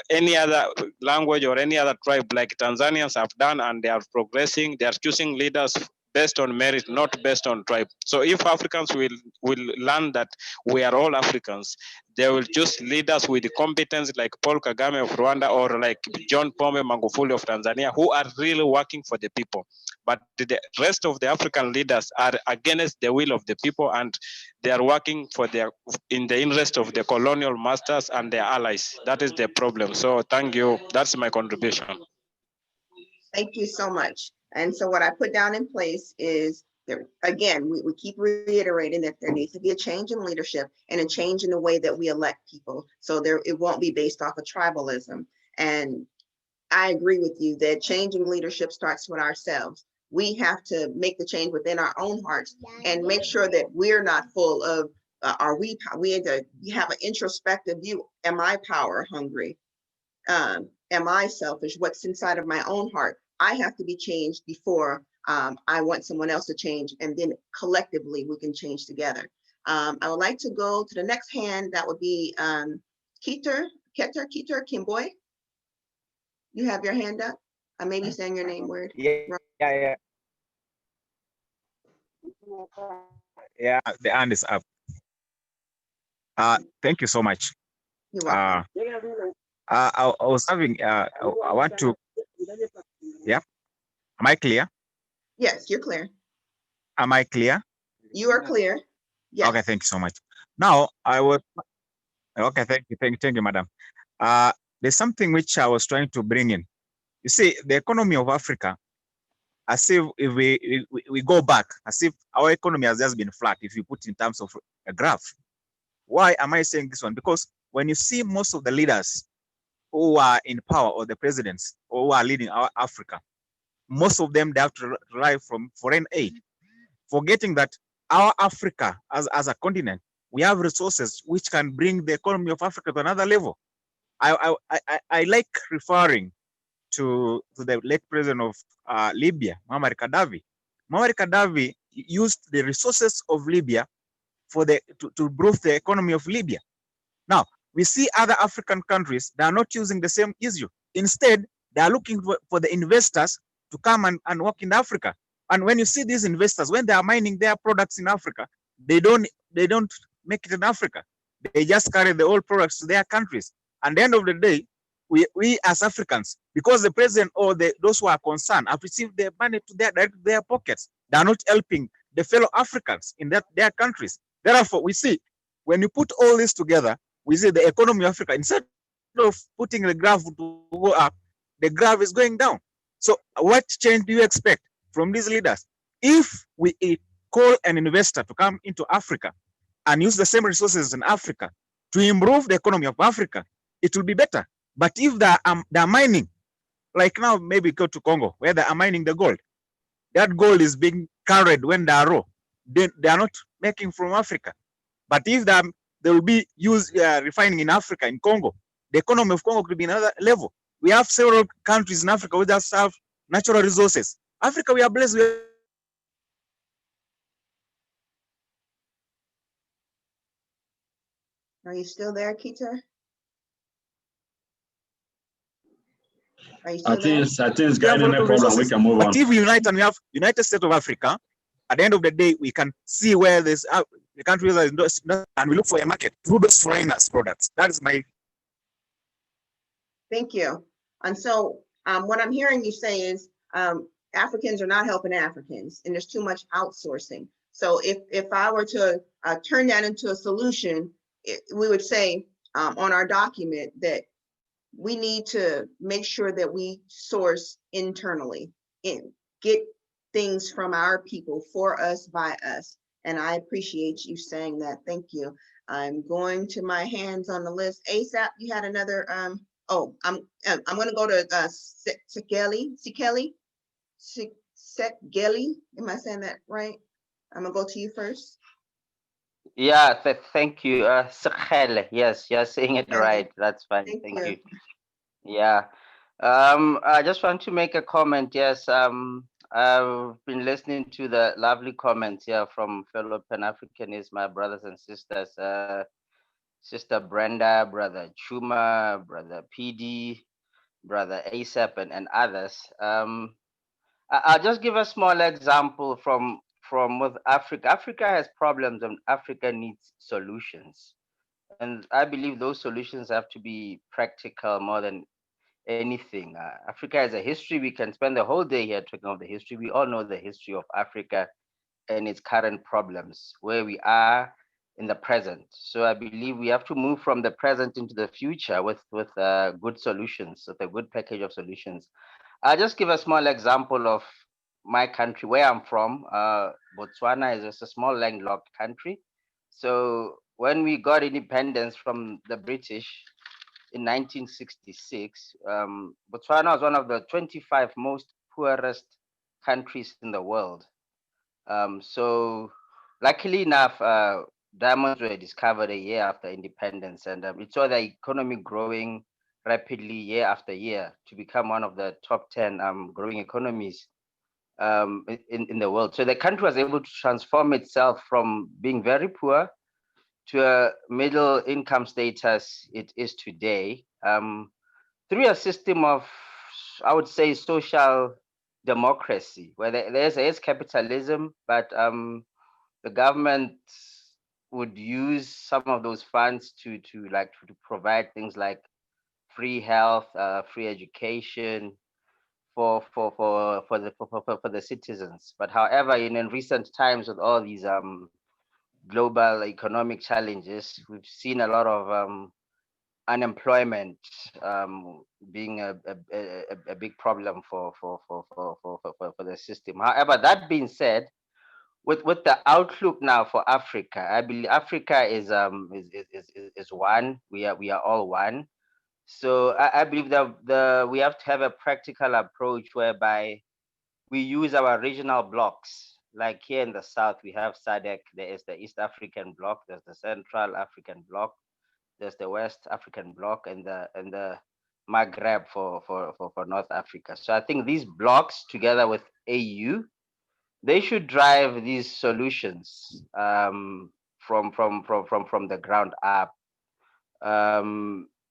any other language or any other tribe like Tanzanians have done, and they are progressing. They are choosing leaders based on merit, not based on tribe. So if Africans will learn that we are all Africans, they will just lead us with the competence like Paul Kagame of Rwanda or like John Pombe Magufuli of Tanzania, who are really working for the people. But the rest of the African leaders are against the will of the people, and they are working for in the interest of the colonial masters and their allies. That is the problem. So thank you. That's my contribution. Thank you so much. And so what I put down in place is, there, again, we keep reiterating that there needs to be a change in leadership and a change in the way that we elect people. So it won't be based off of tribalism. And I agree with you that changing leadership starts with ourselves. We have to make the change within our own hearts and make sure that we're not full of, we have an introspective view. Am I power hungry? Am I selfish? What's inside of my own heart? I have to be changed before I want someone else to change, and then collectively we can change together. I would like to go to the next hand. That would be Keter Kimboy. You have your hand up. I may be saying your name weird. Yeah. Yeah, the hand is up. Thank you so much. You're welcome. I was having, I want to, yeah. Am I clear? Yes, you're clear. Am I clear? You are clear. Yes. Okay, thank you so much. Now, okay, thank you, madam. There's something which I was trying to bring in. You see, the economy of Africa, as if we go back, as if our economy has just been flat, if you put in terms of a graph. Why am I saying this one? Because when you see most of the leaders who are in power, or the presidents who are leading our Africa, most of them, they have to rely from foreign aid, forgetting that our Africa as a continent, we have resources which can bring the economy of Africa to another level. I like referring to the late president of Libya, Muammar Gaddafi. Muammar Gaddafi used the resources of Libya to improve the economy of Libya. Now, we see other African countries that are not using the same issue. Instead, they are looking for the investors to come and work in Africa. And when you see these investors, when they are mining their products in Africa, they don't make it in Africa. They just carry the old products to their countries. And at the end of the day, we as Africans, because the president or those who are concerned have received their money to their pockets, they are not helping the fellow Africans in their countries. Therefore, we see, when you put all this together, we see the economy of Africa, instead of putting the graph to go up, the graph is going down. So what change do you expect from these leaders? If we call an investor to come into Africa and use the same resources in Africa to improve the economy of Africa, it will be better. But if they're mining, like now, maybe go to Congo, where they are mining the gold, that gold is being carried when they are raw. They are not making from Africa. But if they will be used refining in Africa, in Congo, the economy of Congo could be another level. We have several countries in Africa who just have natural resources. Africa, we are blessed with. Are you still there, Keter? Are you still there? I think it's got no problem. We can move on. But if we unite and we have United States of Africa, at the end of the day, we can see where there's the countries are and we look for a market through those foreigners' products. That is my. Thank you. And so what I'm hearing you say is Africans are not helping Africans, and there's too much outsourcing. So if I were to turn that into a solution, we would say on our document that we need to make sure that we source internally and get things from our people, for us, by us. And I appreciate you saying that. Thank you. I'm going to my hands on the list. ASAP, you had another, I'm gonna go to Sekeli. Am I saying that right? I'm gonna go to you first. Yeah, thank you. Sekele. Yes, you're saying it right. That's fine. Thank you. Yeah. I just want to make a comment. Yes. I've been listening to the lovely comments here from fellow Pan-Africanists, my brothers and sisters, Sister Brenda, Brother Chuma, Brother PD, Brother ASAP, and others. I'll just give a small example from with Africa. Africa has problems and Africa needs solutions. And I believe those solutions have to be practical more than anything. Africa has a history. We can spend the whole day here talking of the history. We all know the history of Africa and its current problems, where we are in the present. So I believe we have to move from the present into the future with good solutions, with a good package of solutions. I'll just give a small example of my country, where I'm from. Botswana is just a small landlocked country. So when we got independence from the British in 1966, Botswana was one of the 25 most poorest countries in the world. So luckily enough, diamonds were discovered a year after independence, and it saw the economy growing rapidly year after year to become one of the top 10 growing economies in the world. So the country was able to transform itself from being very poor to a middle income status it is today, through a system of, I would say, social democracy, where there's capitalism, but the government would use some of those funds to provide things like free health, free education for the citizens. But however, in recent times, with all these global economic challenges, we've seen a lot of unemployment being a big problem for the system. However, that being said, with the outlook now for Africa, I believe Africa is one. We are all one. So I believe that we have to have a practical approach whereby we use our regional blocks. Like here in the South, we have SADC, there is the East African bloc, there's the Central African bloc, there's the West African bloc, and the Maghreb for North Africa. So I think these blocks, together with AU, they should drive these solutions from the ground up.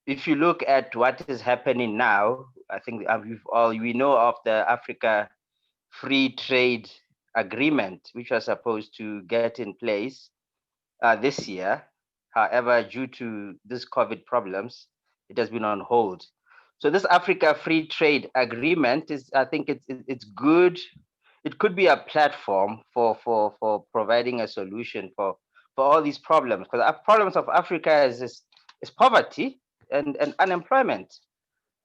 If you look at what is happening now, I think we know of the Africa Free Trade Agreement, which was supposed to get in place this year. However, due to this COVID problems, it has been on hold. So this Africa Free Trade Agreement is, I think it's good. It could be a platform for providing a solution for all these problems, because the problems of Africa is poverty and unemployment.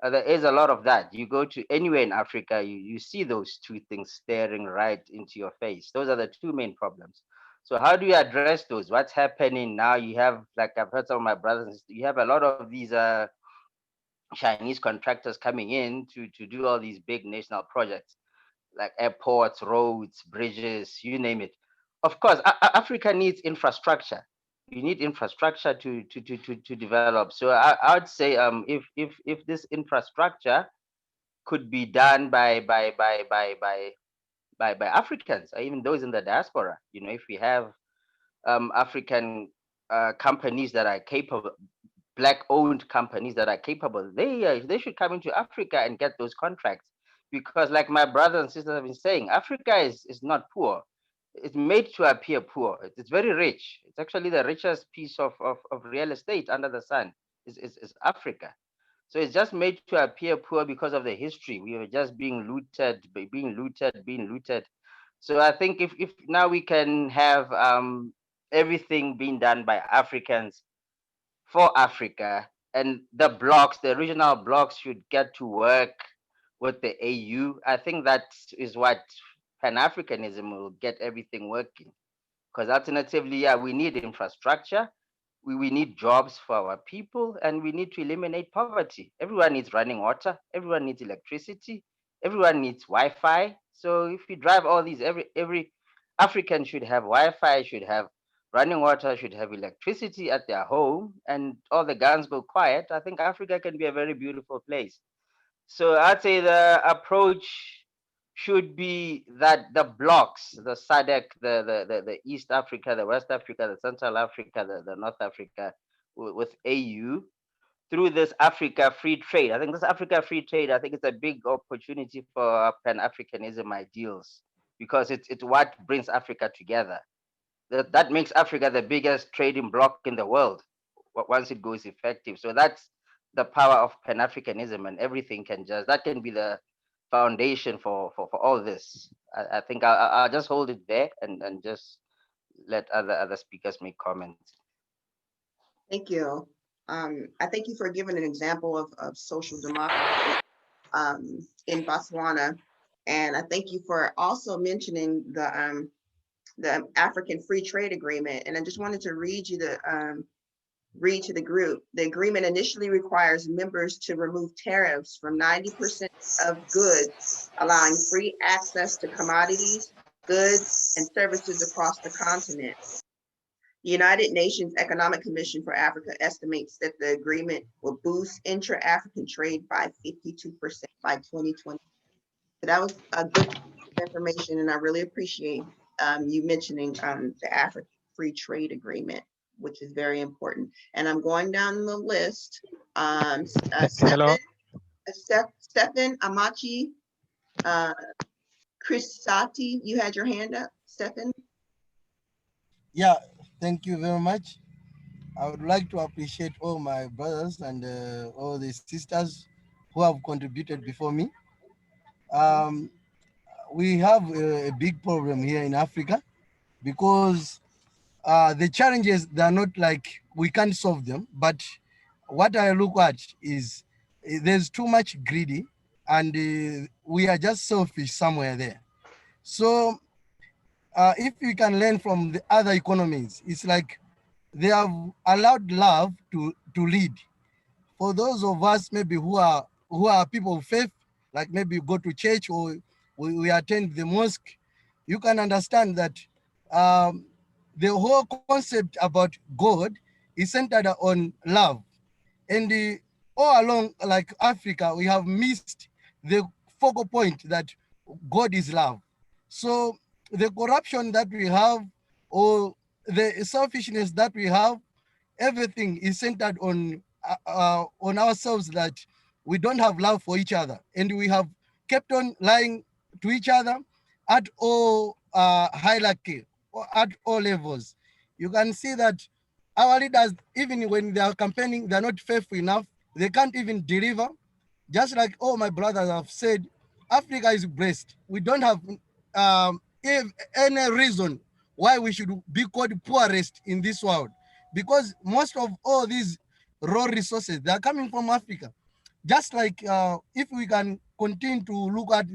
There is a lot of that. You go to anywhere in Africa, you see those two things staring right into your face. Those are the two main problems. So how do you address those? What's happening now? You have, like I've heard some of my brothers, you have a lot of these Chinese contractors coming in to do all these big national projects, like airports, roads, bridges, you name it. Of course, Africa needs infrastructure. You need infrastructure to develop. So I would say if this infrastructure could be done by Africans, or even those in the diaspora, if we have African companies that are capable, Black-owned companies that are capable, they should come into Africa and get those contracts. Because like my brothers and sisters have been saying, Africa is not poor. It's made to appear poor. It's very rich. It's actually the richest piece of real estate under the sun is Africa. So it's just made to appear poor because of the history. We were just being looted. So I think if now we can have everything being done by Africans for Africa, and the blocks, the regional blocks should get to work with the AU. I think that is what Pan-Africanism will get everything working. Because alternatively, yeah, we need infrastructure, we need jobs for our people, and we need to eliminate poverty. Everyone needs running water, everyone needs electricity, everyone needs Wi-Fi. So if we drive all these, every African should have Wi-Fi, should have running water, should have electricity at their home, and all the guns go quiet. I think Africa can be a very beautiful place. So I'd say the approach should be that the blocks, the SADC, the East Africa, the West Africa, the Central Africa, the North Africa, with AU, through this Africa free trade. I think this Africa free trade, I think it's a big opportunity for Pan-Africanism ideals, because it's what brings Africa together. That makes Africa the biggest trading bloc in the world once it goes effective. So that's the power of Pan-Africanism, and everything that can be the foundation for all this. I think I'll just hold it there and just let other speakers make comments. Thank you. I thank you for giving an example of social democracy in Botswana. And I thank you for also mentioning the African Free Trade Agreement. And I just wanted to read to the group. The agreement initially requires members to remove tariffs from 90% of goods, allowing free access to commodities, goods, and services across the continent. The United Nations Economic Commission for Africa estimates that the agreement will boost intra-African trade by 52% by 2020. So that was a good information, and I really appreciate you mentioning the African Free Trade Agreement, which is very important. And I'm going down the list. Hello. Stephen Amachi, Chris Sati, you had your hand up, Stephen. Yeah, thank you very much. I would like to appreciate all my brothers and all the sisters who have contributed before me. We have a big problem here in Africa because the challenges, they're not like we can't solve them, but what I look at is there's too much greedy, and we are just selfish somewhere there. So if we can learn from the other economies, it's like they have allowed love to lead. For those of us maybe who are people of faith, like maybe you go to church or we attend the mosque, you can understand that the whole concept about God is centered on love. And all along, like Africa, we have missed the focal point that God is love. So the corruption that we have, or the selfishness that we have, everything is centered on ourselves, that we don't have love for each other, and we have kept on lying to each other at all hierarchy, or at all levels. You can see that our leaders, even when they are campaigning, they're not faithful enough. They can't even deliver. Just like all my brothers have said, Africa is blessed. We don't have any reason why we should be called poorest in this world, because most of all these raw resources, they are coming from Africa. Just like if we can continue to look at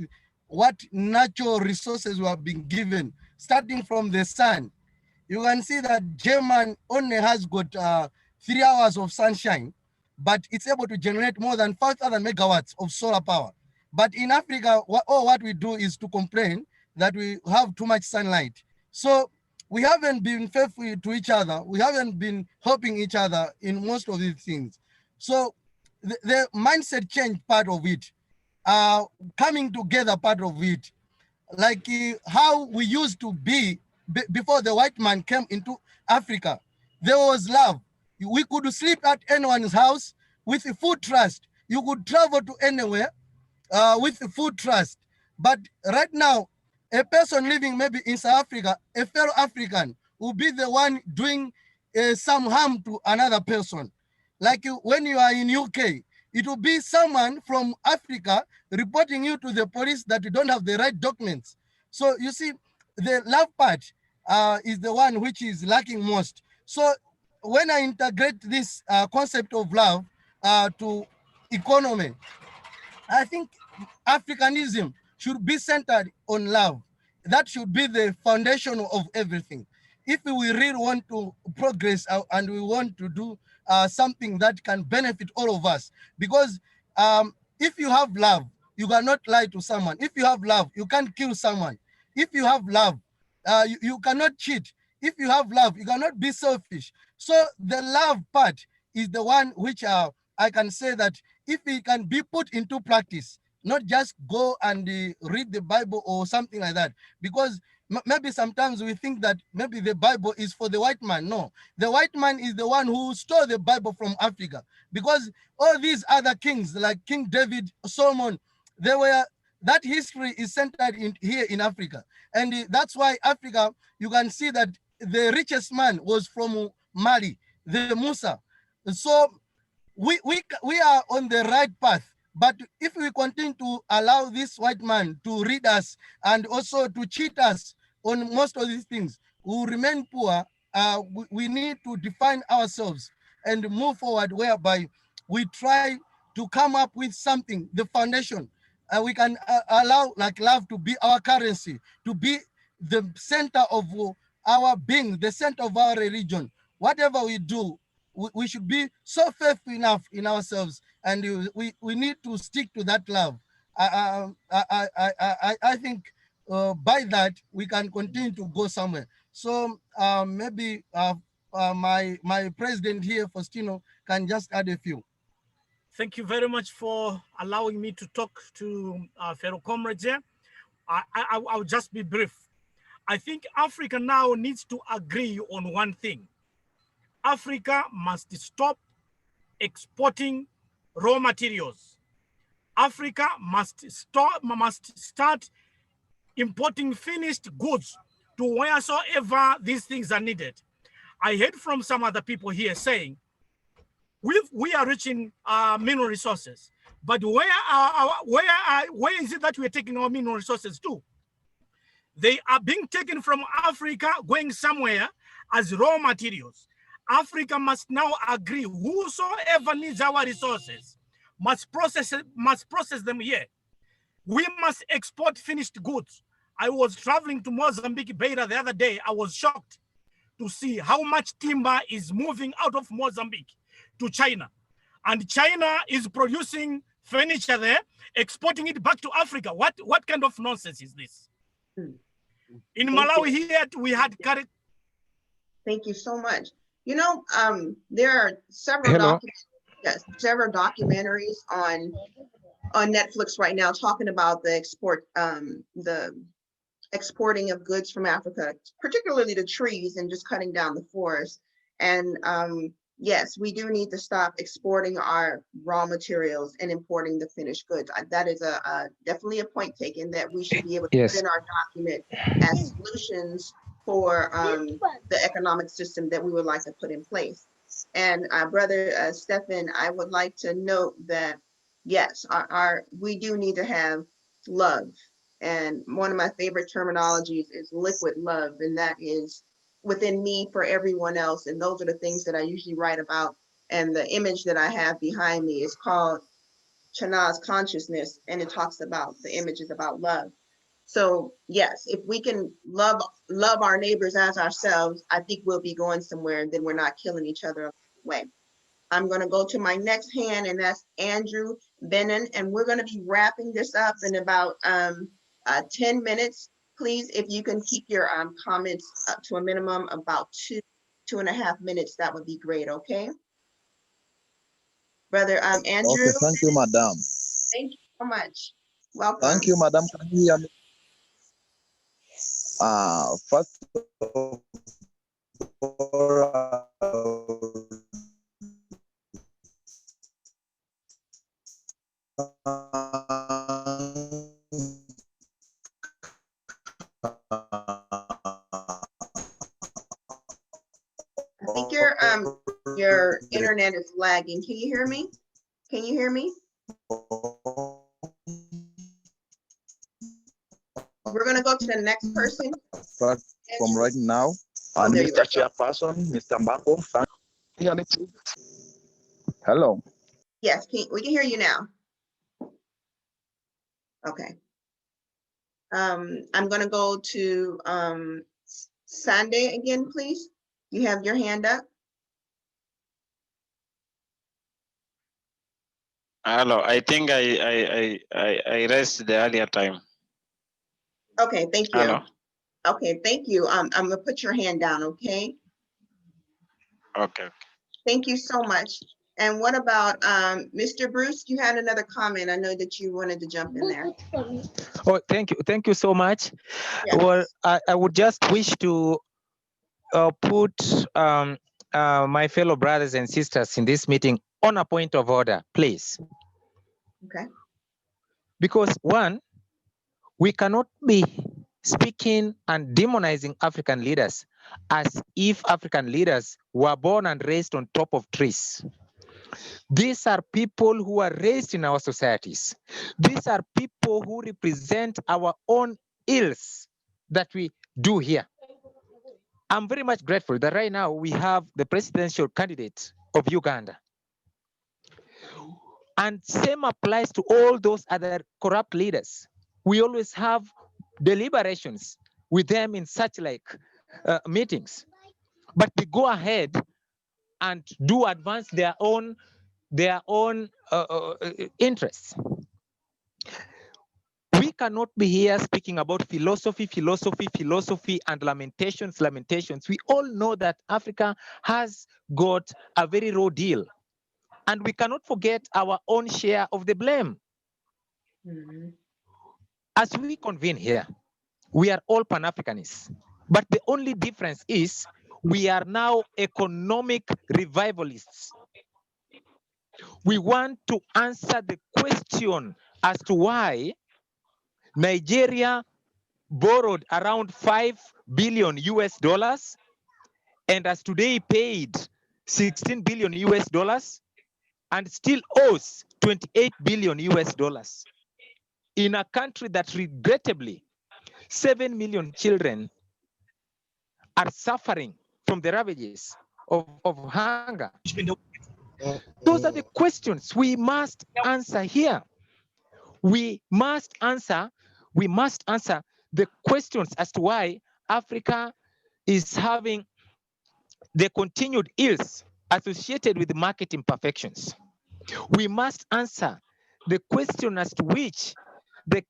what natural resources we have been given, starting from the sun, you can see that German only has got 3 hours of sunshine, but it's able to generate more than 5,000 megawatts of solar power. But in Africa, what we do is to complain that we have too much sunlight. So we haven't been faithful to each other. We haven't been helping each other in most of these things. So the mindset change part of it, coming together part of it, like how we used to be before the white man came into Africa. There was love. We could sleep at anyone's house with a food trust. You could travel to anywhere with a food trust. But right now, a person living maybe in South Africa, a fellow African, will be the one doing some harm to another person. Like when you are in UK, it will be someone from Africa reporting you to the police that you don't have the right documents. So you see, the love part is the one which is lacking most. So when I integrate this concept of love to economy, I think Africanism should be centered on love. That should be the foundation of everything. If we really want to progress and we want to do something that can benefit all of us, because if you have love, you cannot lie to someone. If you have love, you can't kill someone. If you have love, you cannot cheat. If you have love, you cannot be selfish. So the love part is the one which I can say that if it can be put into practice, not just go and read the Bible or something like that, because maybe sometimes we think that maybe the Bible is for the white man. No, the white man is the one who stole the Bible from Africa, because all these other kings like King David, Solomon, that history is centered in here in Africa. And that's why Africa, you can see that the richest man was from Mali, the Musa. So we are on the right path. But if we continue to allow this white man to read us and also to cheat us on most of these things, we will remain poor. We need to define ourselves and move forward, whereby we try to come up with something, the foundation. We can allow like love to be our currency, to be the center of our being, the center of our religion. Whatever we do, we should be so faithful enough in ourselves, and we need to stick to that love. I think by that we can continue to go somewhere. So maybe my president here, Faustino, can just add a few. Thank you very much for allowing me to talk to fellow comrades here. I'll just be brief. I think Africa now needs to agree on one thing. Africa must stop exporting raw materials. Africa must start importing finished goods to wheresoever these things are needed. I heard from some other people here saying, we are reaching mineral resources, but where is it that we're taking our mineral resources to? They are being taken from Africa, going somewhere as raw materials. Africa must now agree, whosoever needs our resources must process them here. We must export finished goods. I was traveling to Mozambique, Beira the other day. I was shocked to see how much timber is moving out of Mozambique to China. And China is producing furniture there, exporting it back to Africa. What kind of nonsense is this? In Malawi here, we had carrot. Thank you so much. You know, there are several documentaries on Netflix right now talking about the exporting of goods from Africa, particularly the trees, and just cutting down the forest. And yes, we do need to stop exporting our raw materials and importing the finished goods. That is definitely a point taken that we should be able to put in our document as solutions for the economic system that we would like to put in place. And Brother Stefan, I would like to note that, yes, we do need to have love. And one of my favorite terminologies is liquid love, and that is within me for everyone else. And those are the things that I usually write about. And the image that I have behind me is called Chana's Consciousness, and it talks about, the image is about love. So yes, if we can love our neighbors as ourselves, I think we'll be going somewhere, and then we're not killing each other along the way. I'm going to go to my next hand, and that's Andrew Benin, and we're going to be wrapping this up in about 10 minutes. Please, if you can keep your comments up to a minimum about 2.5 minutes, that would be great. Okay, Brother Andrew. Okay, thank you, Madam. Thank you so much. Welcome. Thank you, Madam. Can you hear me? First of all, I think your internet is lagging. Can you hear me? Can you hear me? We're going to go to the next person. Start from right now. And Mr. Chairperson, Mr. Mbako, hello. Yes, we can hear you now. Okay. I'm going to go to Sunday again, please. You have your hand up. Hello, I think I raised the earlier time. Okay, thank you. Hello. Okay, thank you. I'm gonna put your hand down, okay? Okay. Thank you so much. And what about Mr. Bruce? You had another comment. I know that you wanted to jump in there. Oh, thank you. Thank you so much. Yes. Well, I would just wish to put my fellow brothers and sisters in this meeting on a point of order, please. Okay. Because one, we cannot be speaking and demonizing African leaders as if African leaders were born and raised on top of trees. These are people who are raised in our societies. These are people who represent our own ills that we do here. I'm very much grateful that right now we have the presidential candidate of Uganda. And same applies to all those other corrupt leaders. We always have deliberations with them in such like meetings. But they go ahead and do advance their own interests. We cannot be here speaking about philosophy, and lamentations. We all know that Africa has got a very raw deal. And we cannot forget our own share of the blame. As we convene here, we are all Pan-Africanists. But the only difference is we are now economic revivalists. We want to answer the question as to why Nigeria borrowed around 5 billion US dollars and has today paid 16 billion US dollars and still owes 28 billion US dollars in a country that regrettably 7 million children are suffering from the ravages of hunger. Those are the questions we must answer here. We must answer the questions as to why Africa is having the continued ills associated with market imperfections. We must answer the question as to which the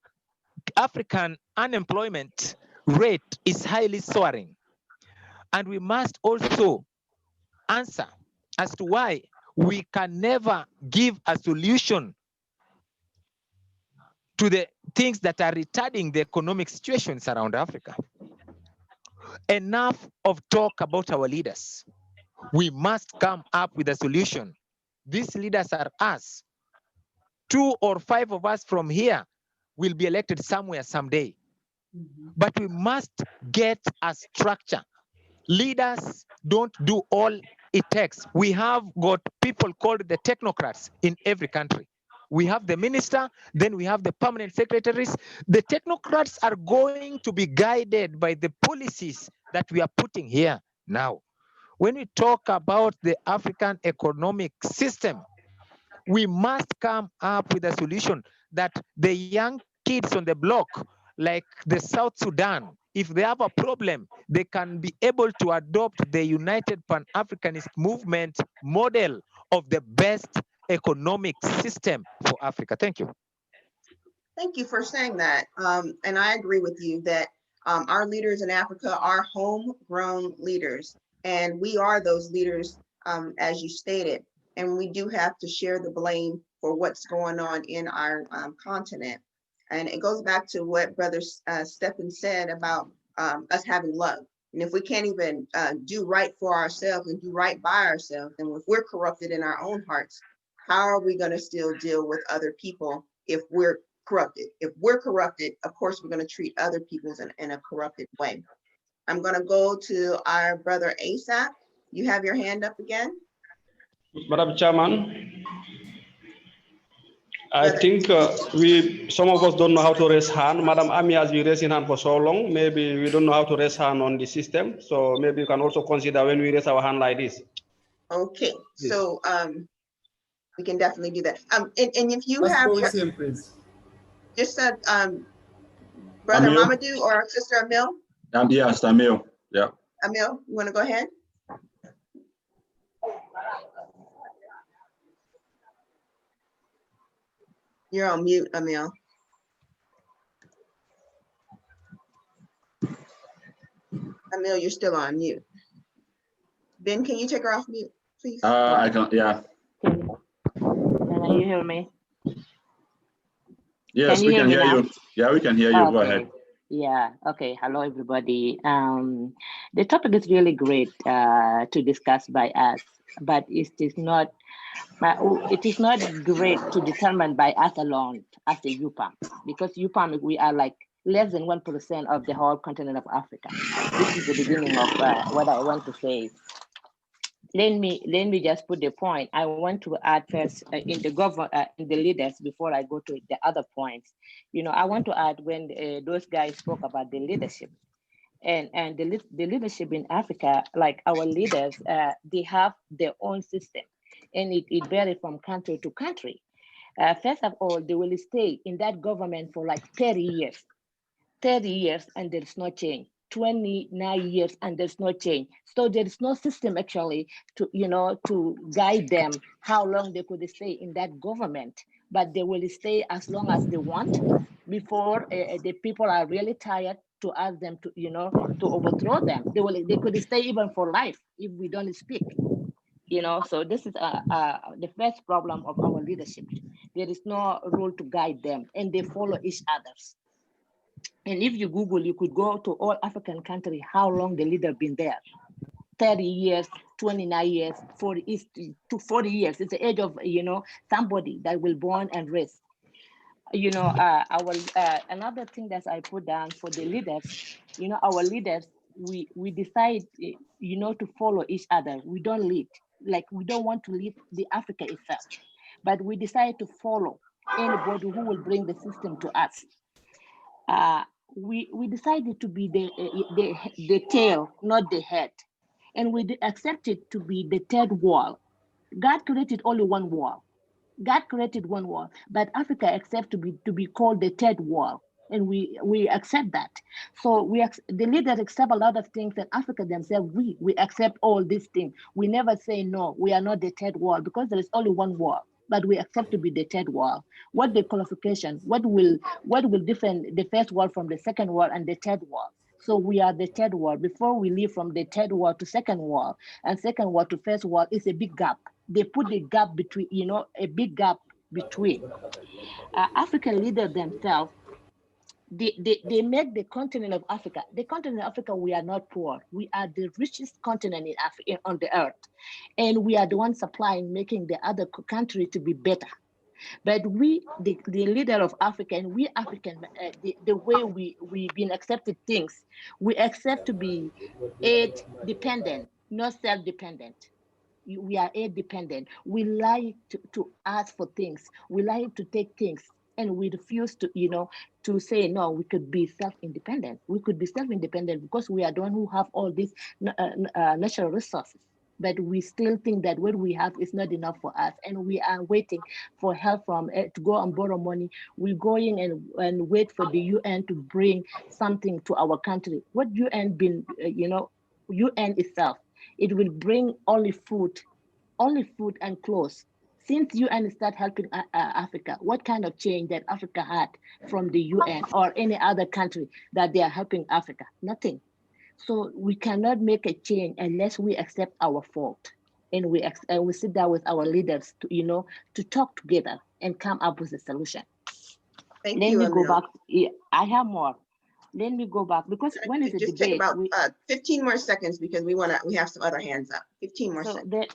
African unemployment rate is highly soaring. And we must also answer as to why we can never give a solution to the things that are retarding the economic situations around Africa. Enough of talk about our leaders. We must come up with a solution. These leaders are us. 2 or 5 of us from here will be elected somewhere someday. But we must get a structure. Leaders don't do all it takes. We have got people called the technocrats in every country. We have the minister, then we have the permanent secretaries. The technocrats are going to be guided by the policies that we are putting here now. When we talk about the African economic system, we must come up with a solution that the young kids on the block, like the South Sudan, if they have a problem, they can be able to adopt the United Pan-Africanist movement model of the best economic system for Africa. Thank you. Thank you for saying that. And I agree with you that our leaders in Africa are homegrown leaders, and we are those leaders, as you stated. And we do have to share the blame for what's going on in our continent. And it goes back to what Brother Stephen said about us having love. And if we can't even do right for ourselves and do right by ourselves, and if we're corrupted in our own hearts, how are we going to still deal with other people if we're corrupted? If we're corrupted, of course, we're going to treat other people in a corrupted way. I'm going to go to our brother ASAP. You have your hand up again. Madam Chairman, I think some of us don't know how to raise hand. Madam Ami has been raising hand for so long. Maybe we don't know how to raise hand on the system. So maybe you can also consider when we raise our hand like this. Okay, so we can definitely do that. And if you Let's have go your, with him, please. just Brother Emil? Mamadou or Sister Emil? Yes, Emil. Yeah. Emil, you want to go ahead? You're on mute, Emil. Emil, you're still on mute. Ben, can you take her off mute, please? I can, yeah. Can you hear me? Yes, we can hear you. Yeah, we can hear you. Go ahead. Yeah. Okay. Hello, everybody. The topic is really great to discuss by us, but it is not great to determine by us alone as a UPAM, because UPAM, we are like less than 1% of the whole continent of Africa. This is the beginning of what I want to say. Let me just put the point. I want to add first in the leaders before I go to the other points. You know, I want to add when those guys spoke about the leadership, and the leadership in Africa, like our leaders, they have their own system, and it varies from country to country. First of all, they will stay in that government for like 30 years. 30 years and there's no change. 29 years and there's no change. So there is no system actually to guide them how long they could stay in that government, but they will stay as long as they want before the people are really tired to ask them to overthrow them. They could stay even for life if we don't speak. So this is the first problem of our leadership. There is no rule to guide them, and they follow each other's. And if you Google, you could go to all African countries, how long the leader been there. 30 years, 29 years, 40 years. It's the age of, somebody that will born and raise. Another thing that I put down for the leaders, our leaders, we decide, to follow each other. We don't lead, like we don't want to lead the Africa itself, but we decide to follow anybody who will bring the system to us. We decided to be the tail, not the head. And we accepted to be the third wall. God created only one wall. God created one wall, but Africa accepts to be called the third wall. And we accept that. So the leaders accept a lot of things, and Africa themselves, we accept all these things. We never say, no, we are not the third wall, because there is only one wall, but we accept to be the third wall. What the qualification, what will different the first wall from the second wall and the third wall? So we are the third wall. Before we leave from the third wall to second wall, and second wall to first wall is a big gap. They put the gap between, a big gap between. African leaders themselves, they make the continent of Africa. The continent of Africa, we are not poor. We are the richest continent in Africa, on the earth. And we are the ones supplying, making the other country to be better. But we, the leader of Africa, and we African, the way we've been accepted things, we accept to be aid dependent, not self-dependent. We are aid dependent. We like to ask for things. We like to take things, and we refuse to say, no, we could be self-independent. We could be self-independent because we are the one who have all these natural resources. But we still think that what we have is not enough for us, and we are waiting for help from to go and borrow money. We're going and wait for the UN to bring something to our country. What UN been, UN itself, it will bring only food and clothes. Since UN start helping Africa, what kind of change that Africa had from the UN or any other country that they are helping Africa? Nothing. So we cannot make a change unless we accept our fault, and we sit down with our leaders to talk together and come up with a solution. Thank Let you, me go Emil. back. Yeah, I have more. Let me go back, because when is the Just debate? take about 15 more seconds, because we have some other hands up. 15 more seconds.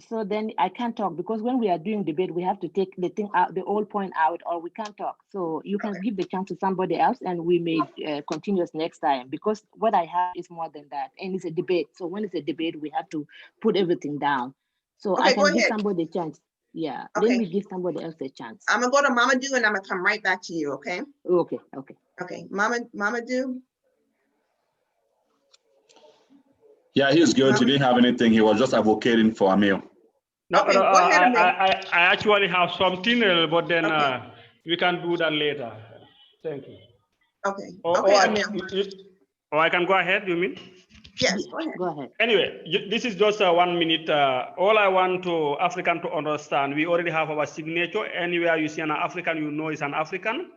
So then I can't talk, because when we are doing debate, we have to take the thing out, the old point out, or we can't talk. So you can give the chance to somebody else, and we may continue next time, because what I have is more than that, and it's a debate. So when it's a debate, we have to put everything down. So Okay, I go can give ahead. somebody a chance. Yeah, Okay. let me give somebody else a chance. I'm gonna go to Mamadou, and I'm gonna come right back to you, okay? Okay. Okay, Mamadou. Yeah, he's good. He didn't have anything. He was just advocating for Emil. No, Okay, no, go ahead, Emil. I actually have something, but then we can do that later. Thank you. Okay. Or I can go ahead, you mean? Yes, go ahead. Go ahead. Anyway, this is just 1 minute. All I want to African to understand, we already have our signature. Anywhere you see an African, you know it's an African.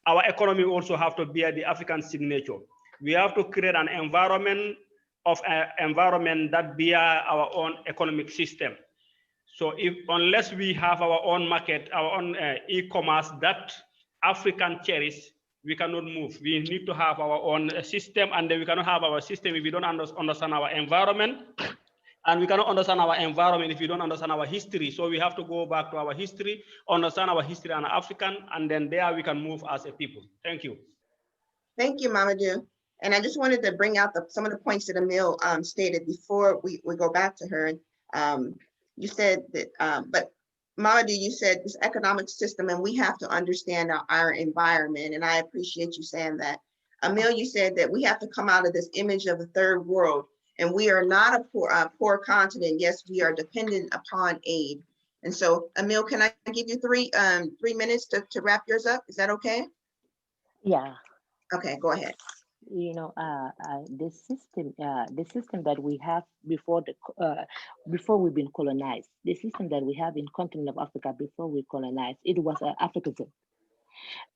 Our economy also have to bear the African signature. We have to create an environment that bear our own economic system. So unless we have our own market, our own e-commerce that African cherish, we cannot move. We need to have our own system, and then we cannot have our system if we don't understand our environment. And we cannot understand our environment if we don't understand our history. So we have to go back to our history, understand our history and African, and then there we can move as a people. Thank you. Thank you, Mamadou. And I just wanted to bring out some of the points that Emil stated before we go back to her. You said that, but Mamadou, you said this economic system, and we have to understand our environment, and I appreciate you saying that. Emil, you said that we have to come out of this image of the third world, and we are not a poor continent. Yes, we are dependent upon aid. And so, Emil, can I give you 3 minutes to wrap yours up? Is that okay? Yeah. Okay, go ahead. You know, the system that we have before we've been colonized, the system that we have in continent of Africa before we colonized, it was Africanism.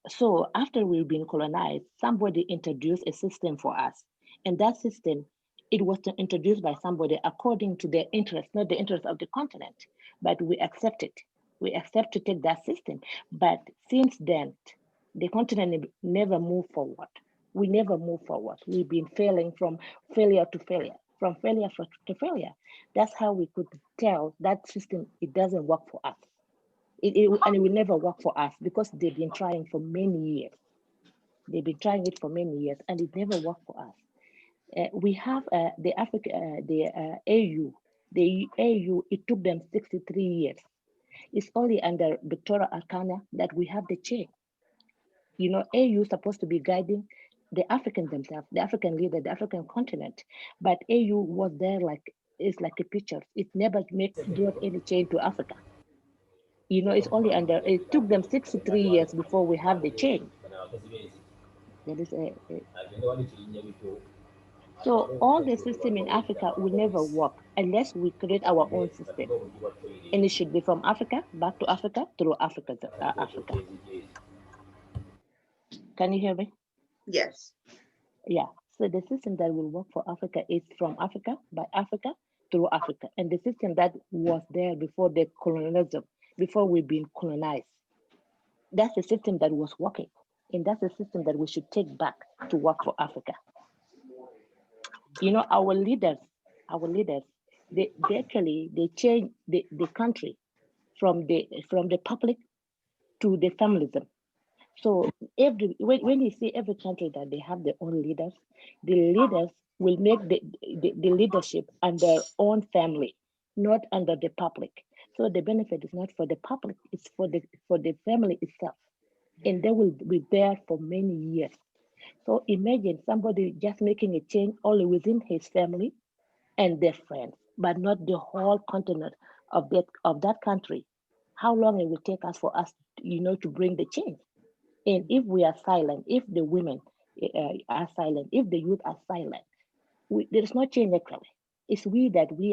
So after we've been colonized, somebody introduced a system for us, and that system, it was introduced by somebody according to their interest, not the interest of the continent, but we accept it. We accept to take that system. But since then, the continent never moved forward. We never move forward. We've been failing from failure to failure, from failure to failure. That's how we could tell that system, it doesn't work for us. And it will never work for us because they've been trying for many years. They've been trying it for many years and it never worked for us. We have the AU. The AU, it took them 63 years. It's only under Victoria Arcana that we have the change. You know, AU is supposed to be guiding the Africans themselves, the African leader, the African continent. But AU was there it's like a picture. It never brought any change to Africa. You know, it's only it took them 63 years before we have the change. That is so all the system in Africa will never work unless we create our own system. And it should be from Africa, back to Africa, through Africa. Can you hear me? Yes. Yeah. So the system that will work for Africa is from Africa, by Africa, through Africa. And the system that was there before the colonialism, before we've been colonized, that's the system that was working. And that's the system that we should take back to work for Africa. You know, our leaders, they change the country from the public to the familism. So when you see every country that they have their own leaders, the leaders will make the leadership under their own family, not under the public. So the benefit is not for the public, it's for the family itself. And they will be there for many years. So imagine somebody just making a change only within his family and their friends, but not the whole continent of that country. How long it will take us for us, to bring the change? And if we are silent, if the women are silent, if the youth are silent, there is no change actually. It's we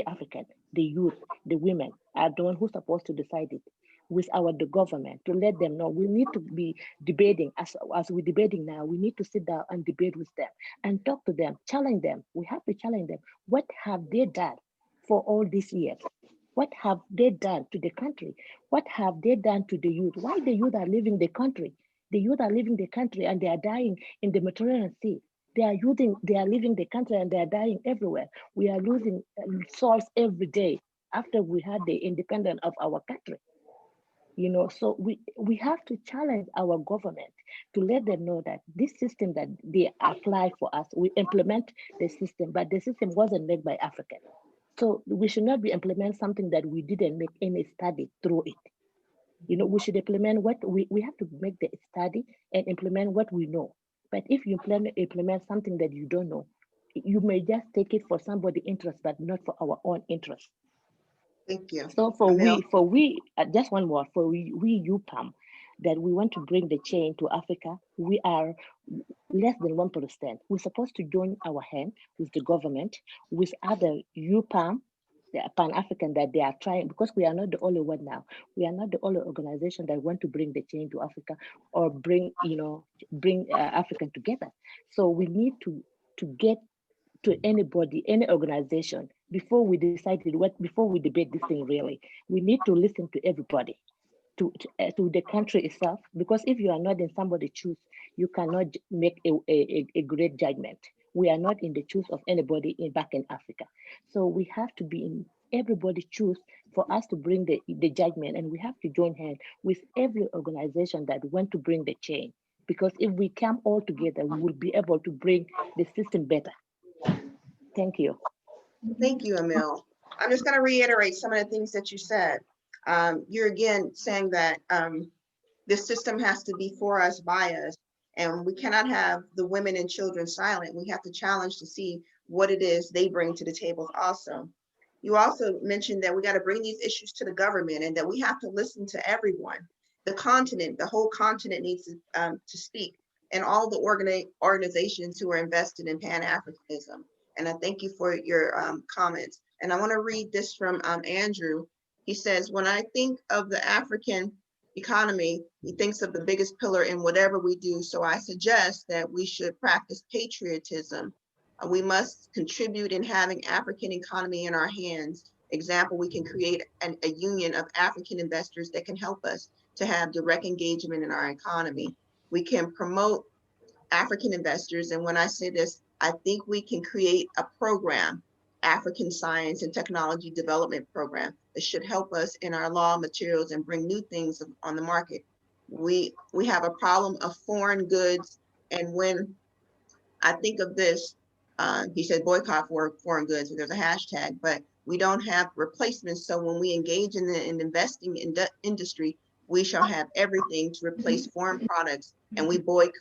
African, the youth, the women are the ones who are supposed to decide it with the government to let them know. We need to be debating as we're debating now. We need to sit down and debate with them and talk to them, challenge them. We have to challenge them. What have they done for all these years? What have they done to the country? What have they done to the youth? Why the youth are leaving the country? The youth are leaving the country and they are dying in the Mediterranean Sea. They are leaving the country and they are dying everywhere. We are losing souls every day after we had the independence of our country. So we have to challenge our government to let them know that this system that they apply for us, we implement the system, but the system wasn't made by Africans. So we should not be implement something that we didn't make any study through it. We should implement what we have to make the study and implement what we know. But if you implement something that you don't know, you may just take it for somebody's interest, but not for our own interest. Thank you. So just one more, for we UPAM, that we want to bring the change to Africa, we are less than 1%. We're supposed to join our hand with the government, with other UPAM, the Pan-African that they are trying, because we are not the only one now. We are not the only organization that want to bring the change to Africa or bring African together. So we need to get to anybody, any organization before we decided before we debate this thing really. We need to listen to everybody, to the country itself, because if you are not in somebody's shoes, you cannot make a great judgment. We are not in the shoes of anybody back in Africa. So we have to be in everybody's shoes for us to bring the judgment, and we have to join hands with every organization that want to bring the change. Because if we come all together, we will be able to bring the system better. Thank you. Thank you, Emil. I'm just going to reiterate some of the things that you said. You're again saying that this system has to be for us, by us, and we cannot have the women and children silent. We have to challenge to see what it is they bring to the table also. You also mentioned that we got to bring these issues to the government and that we have to listen to everyone. The continent, the whole continent needs to speak, and all the organizations who are invested in Pan-Africanism. And I thank you for your comments. And I want to read this from Andrew. He says, when I think of the African economy, he thinks of the biggest pillar in whatever we do. So I suggest that we should practice patriotism. We must contribute in having African economy in our hands. Example, we can create a union of African investors that can help us to have direct engagement in our economy. We can promote African investors. And when I say this, I think we can create a program, African Science and Technology Development Program, that should help us in our law materials and bring new things on the market. We have a problem of foreign goods. And when I think of this, he said boycott for foreign goods, and there's a hashtag, but we don't have replacements. So when we engage in the investing in the industry, we shall have everything to replace foreign products, and we boycott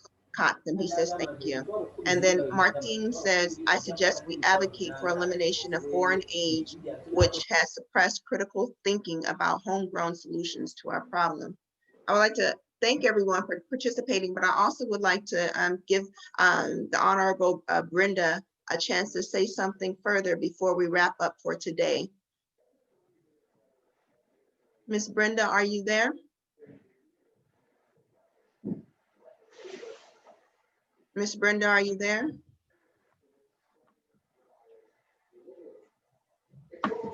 them. He says, thank you. And then Martin says, I suggest we advocate for elimination of foreign aid, which has suppressed critical thinking about homegrown solutions to our problem. I would like to thank everyone for participating, but I also would like to give the Honorable Brenda a chance to say something further before we wrap up for today. Ms. Brenda, are you there? Ms. Brenda, are you there?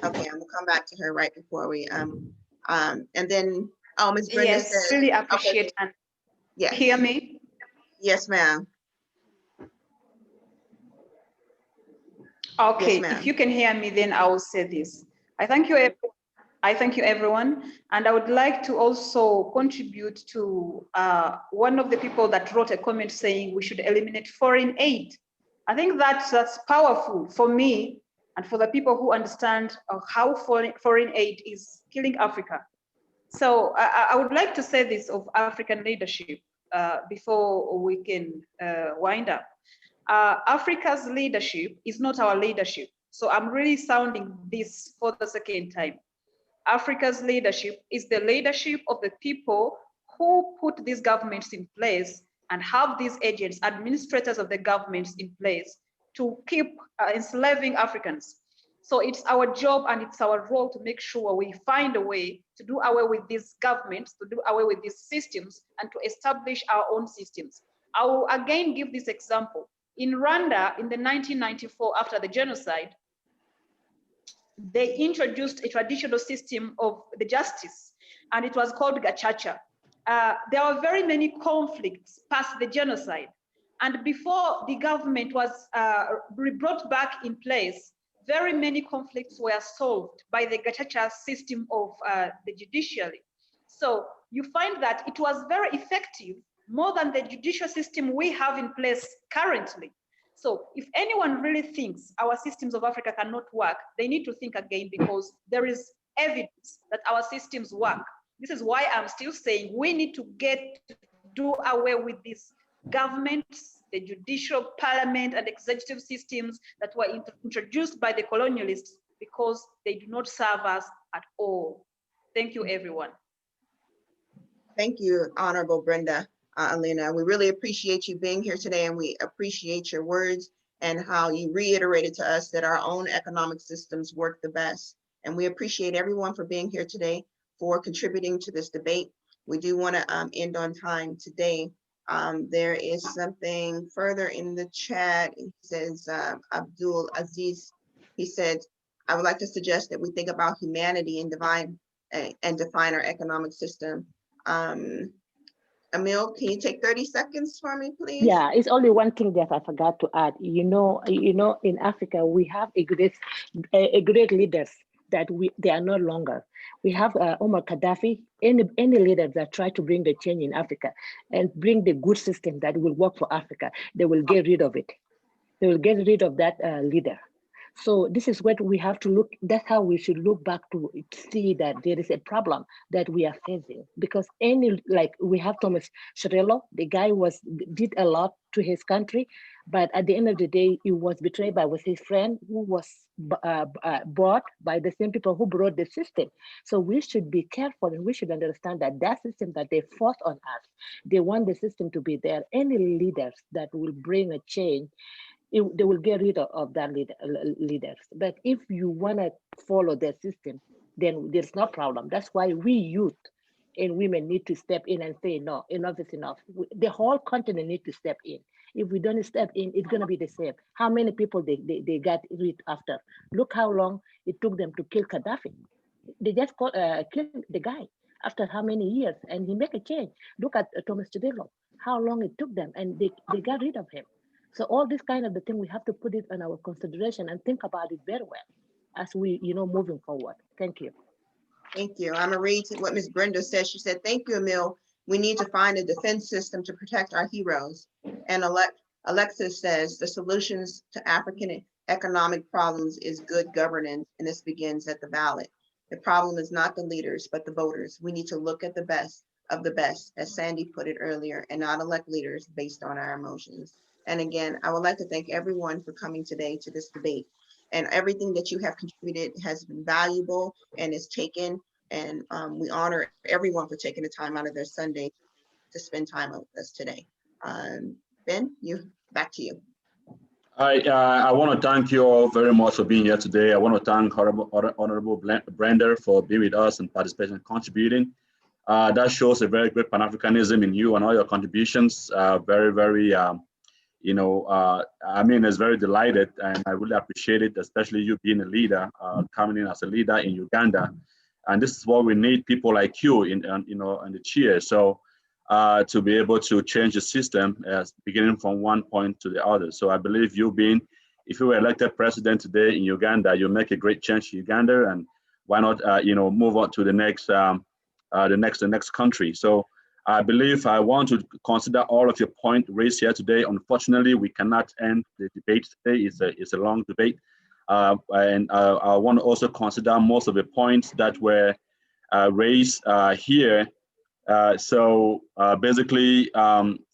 Okay, I'm gonna come back to her right before we, and then, oh, Ms. Brenda Yes, says, really appreciate and yes. Hear me? Yes, ma'am. Okay, Yes, if you can hear me, then I will say this. I thank you everyone, and I would like to also contribute to one of the people that wrote a comment saying we should eliminate foreign aid. I think that's powerful for me and for the people who understand how foreign aid is killing Africa. So I would like to say this of African leadership before we can wind up. Africa's leadership is not our leadership. So I'm really sounding this for the second time. Africa's leadership is the leadership of the people who put these governments in place and have these agents, administrators of the governments in place to keep enslaving Africans. So it's our job and it's our role to make sure we find a way to do away with these governments, to do away with these systems, and to establish our own systems. I will again give this example. In Rwanda, in the 1994, after the genocide, they introduced a traditional system of the justice, and it was called Gacaca. There were very many conflicts past the genocide. And before the government was brought back in place, very many conflicts were solved by the Gacaca system of the judiciary. So you find that it was very effective, more than the judicial system we have in place currently. So if anyone really thinks our systems of Africa cannot work, they need to think again, because there is evidence that our systems work. This is why I'm still saying we need to do away with these governments, the judicial, parliament, and executive systems that were introduced by the colonialists, because they do not serve us at all. Thank you, everyone. Thank you, Honorable Brenda. Alina, we really appreciate you being here today, and we appreciate your words and how you reiterated to us that our own economic systems work the best. And we appreciate everyone for being here today, for contributing to this debate. We do want to end on time today. There is something further in the chat. It says, Abdul Aziz, he said, I would like to suggest that we think about humanity and define our economic system. Emil, can you take 30 seconds for me, please? Yeah, it's only one thing that I forgot to add. You know, in Africa, we have a great leaders that they are no longer. We have Omar Gaddafi, any leader that try to bring the change in Africa and bring the good system that will work for Africa, they will get rid of it. They will get rid of that leader. So this is what we have to look, that's how we should look back to see that there is a problem that we are facing. Because like we have Thomas Shirello, the guy did a lot to his country, but at the end of the day, he was betrayed by his friend who was bought by the same people who brought the system. So we should be careful and we should understand that that system that they forced on us, they want the system to be there. Any leaders that will bring a change, they will get rid of that leaders. But if you want to follow their system, then there's no problem. That's why we youth and women need to step in and say, no, enough is enough. The whole continent need to step in. If we don't step in, it's going to be the same. How many people they got rid after? Look how long it took them to kill Gaddafi. They just killed the guy after how many years, and he make a change. Look at Thomas Tudelo, how long it took them, and they got rid of him. So all this kind of the thing, we have to put it on our consideration and think about it very well as we, moving forward. Thank you. Thank you. I'm gonna read what Ms. Brenda said. She said, thank you, Emil. We need to find a defense system to protect our heroes. And Alexis says, the solutions to African economic problems is good governance, and this begins at the ballot. The problem is not the leaders, but the voters. We need to look at the best of the best, as Sandy put it earlier, and not elect leaders based on our emotions. And again, I would like to thank everyone for coming today to this debate. And everything that you have contributed has been valuable and is taken. And we honor everyone for taking the time out of their Sunday to spend time with us today. Ben, back to you. I want to thank you all very much for being here today. I want to thank Honorable Brenda for being with us and participating and contributing. That shows a very great Pan-Africanism in you and all your contributions. Very, very, it's very delighted, and I really appreciate it, especially you being a leader, coming in as a leader in Uganda. And this is what we need, people like you in the chair. So to be able to change the system as beginning from one point to the other. So I believe if you were elected president today in Uganda, you'll make a great change in Uganda, and why not, move on to the next country. So I believe I want to consider all of your points raised here today. Unfortunately, we cannot end the debate today. It's a long debate. And I want to also consider most of the points that were raised here. So basically,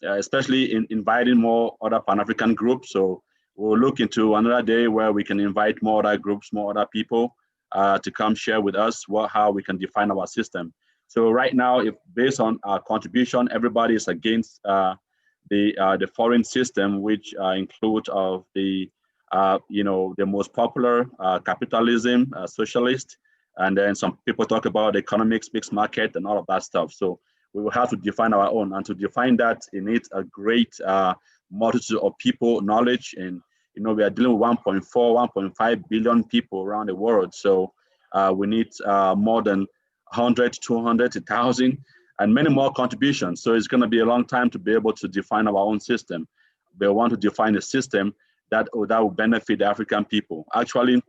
especially in inviting more other Pan-African groups. So we'll look into another day where we can invite more other groups, more other people to come share with us how we can define our system. So right now, if based on our contribution, everybody is against the foreign system, which includes the most popular capitalism, socialist, and then some people talk about economics, mixed market, and all of that stuff. So we will have to define our own, and to define that, it needs a great multitude of people, knowledge, and we are dealing with 1.4, 1.5 billion people around the world. So we need more than 100, 200, 1,000, and many more contributions. So it's going to be a long time to be able to define our own system. We want to define a system that will benefit the African people. Actually,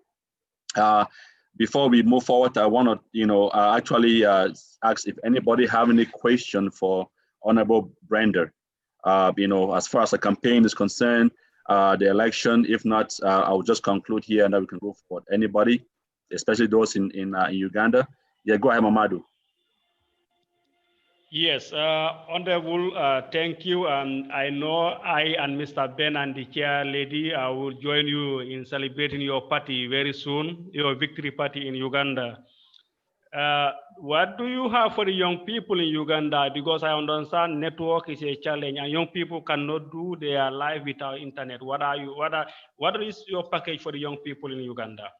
before we move forward, I want to, ask if anybody have any question for Honorable Brenda. As far as the campaign is concerned, the election. If not, I'll just conclude here, and then we can go forward. Anybody, especially those in Uganda. Yeah, go ahead, Mamadou. Yes, Honorable, thank you. And I know I and Mr. Ben and the chair lady will join you in celebrating your party very soon, your victory party in Uganda. What do you have for the young people in Uganda? Because I understand network is a challenge and young people cannot do their life without internet. What is your package for the young people in Uganda?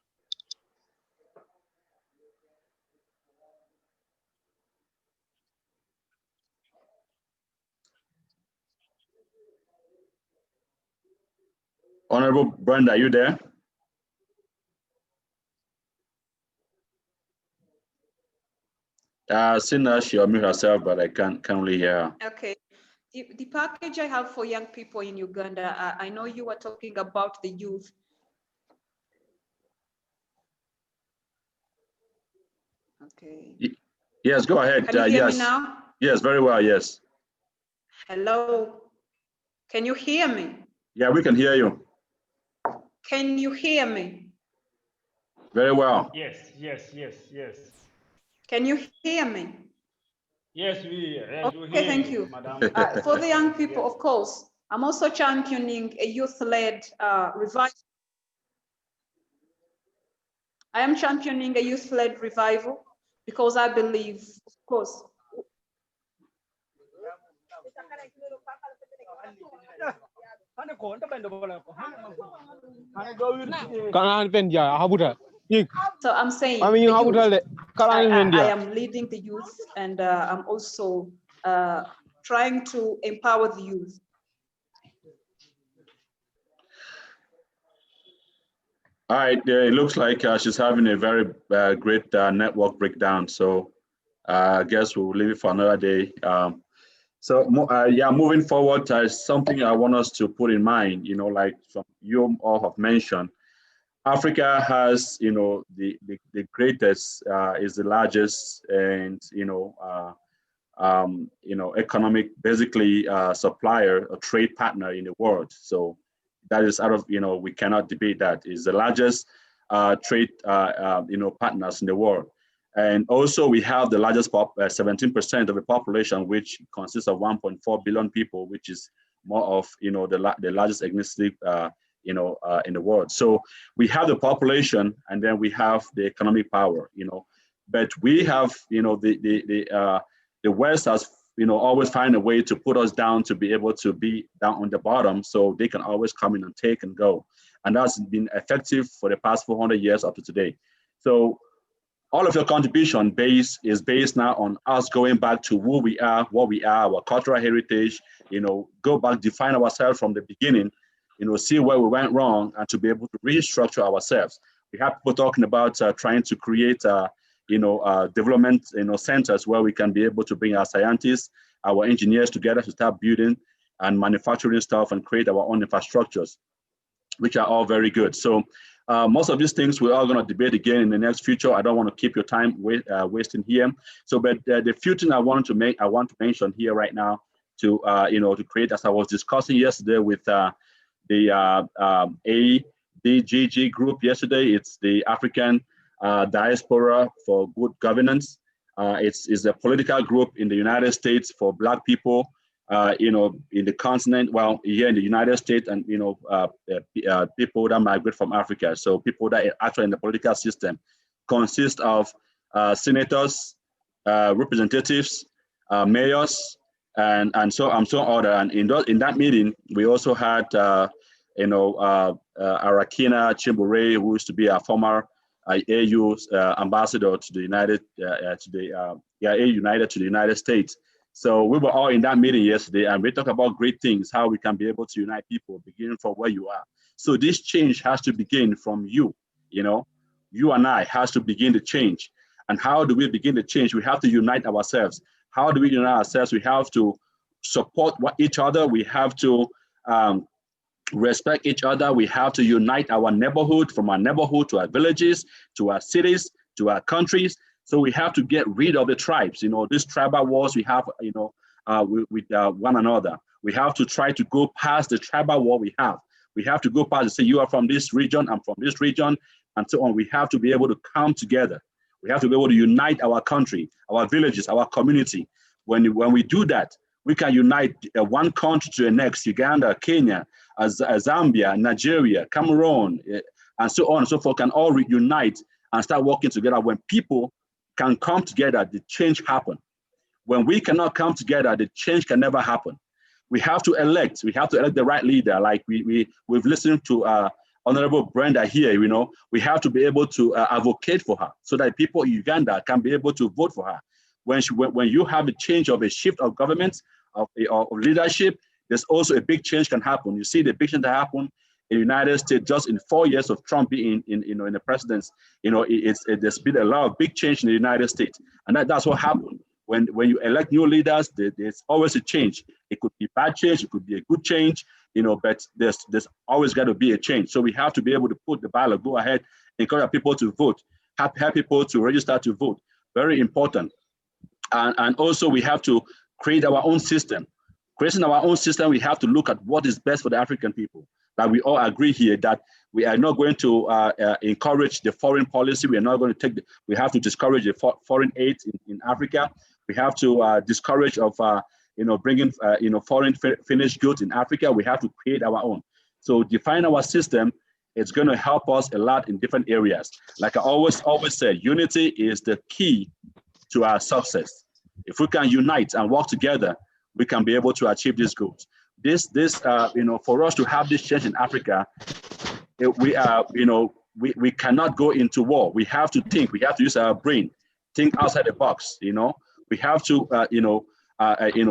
Honorable Brenda, are you there? Sina, she unmute herself, but I can't really hear. Okay. The package I have for young people in Uganda, I know you were talking about the youth. Okay. Yes, go ahead. Can you hear yes. me now? Yes, very well, yes. Hello. Can you hear me? Yeah, we can hear you. Can you hear me? Very well. Yes. Can you hear me? Yes, we Okay, thank you. madam. For the young people, of course, I'm also championing a youth-led revival. I am championing a youth-led revival because I believe, of course, so I'm saying I am leading the youth, and I'm also trying to empower the youth. All right, it looks like she's having a very great network breakdown. So I guess we'll leave it for another day. Yeah, moving forward, something I want us to put in mind, like some you all have mentioned, Africa has, the greatest, is the largest, and, economic, basically, supplier or trade partner in the world. So that is out of, we cannot debate that. Is the largest trade, partners in the world. And also we have the largest 17% of the population, which consists of 1.4 billion people, which is more of, the largest ethnicity, in the world. So we have the population, and then we have the economic power, but we have, the West has, always find a way to put us down, to be able to be down on the bottom, so they can always come in and take and go. And that's been effective for the past 400 years up to today. So all of your contribution is based now on us going back to who we are, what we are, our cultural heritage, go back, define ourselves from the beginning, see where we went wrong, and to be able to restructure ourselves. We have people talking about trying to create, development, centers where we can be able to bring our scientists, our engineers together to start building and manufacturing stuff and create our own infrastructures, which are all very good. So most of these things we're all going to debate again in the next future. I don't want to keep your time wasting here. So, but the few things I want to mention here right now to to create, as I was discussing yesterday with the ADGG group yesterday. It's the African Diaspora for Good Governance. It's a political group in the United States for Black people. In the continent, well, here in the United States, and people that migrate from Africa. So people that are actually in the political system consist of senators, representatives, mayors, and so on. And in that meeting, we also had Arakina Chimbure, who used to be a former AU ambassador to the United States. So we were all in that meeting yesterday, and we talked about great things, how we can be able to unite people, beginning from where you are. So this change has to begin from you, you and I has to begin to change. And how do we begin to change? We have to unite ourselves. How do we unite ourselves? We have to support each other. We have to respect each other. We have to unite our neighborhood, from our neighborhood to our villages, to our cities, to our countries. So we have to get rid of the tribes, these tribal wars we have, with one another. We have to try to go past the tribal war we have. We have to go past and say, you are from this region, I'm from this region, and so on. We have to be able to come together. We have to be able to unite our country, our villages, our community. When we do that, we can unite one country to the next, Uganda, Kenya, Zambia, Nigeria, Cameroon, and so on and so forth, can all reunite and start working together. When people can come together, the change happen. When we cannot come together, the change can never happen. We have to elect the right leader. Like we've listened to Honorable Brenda here, we have to be able to advocate for her so that people in Uganda can be able to vote for her. When you have a change of a shift of government, of leadership, there's also a big change can happen. You see the big change that happened in the United States, just in 4 years of Trump being in the presidency, there's been a lot of big change in the United States, and that's what happened. When you elect new leaders, there's always a change. It could be bad change, it could be a good change, but there's always got to be a change. So we have to be able to put the ballot, go ahead, encourage people to vote, have people to register to vote. Very important. And also we have to create our own system. Creating our own system, we have to look at what is best for the African people. That we all agree here that we are not going to encourage the foreign policy. We are not going to we have to discourage the foreign aid in Africa. We have to discourage of bringing foreign finished goods in Africa. We have to create our own. So define our system. It's going to help us a lot in different areas. Like I always say, unity is the key to our success. If we can unite and work together, we can be able to achieve these goals. For us to have this change in Africa, we cannot go into war. We have to think. We have to use our brain, think outside the box. We have to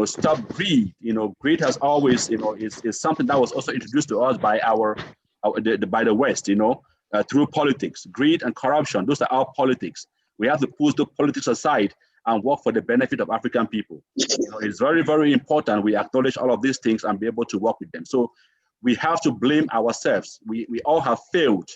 stop greed. Greed has always is something that was also introduced to us by by the West. Through politics, greed and corruption. Those are our politics. We have to push the politics aside and work for the benefit of African people. It's very, very important we acknowledge all of these things and be able to work with them. So we have to blame ourselves. We all have failed,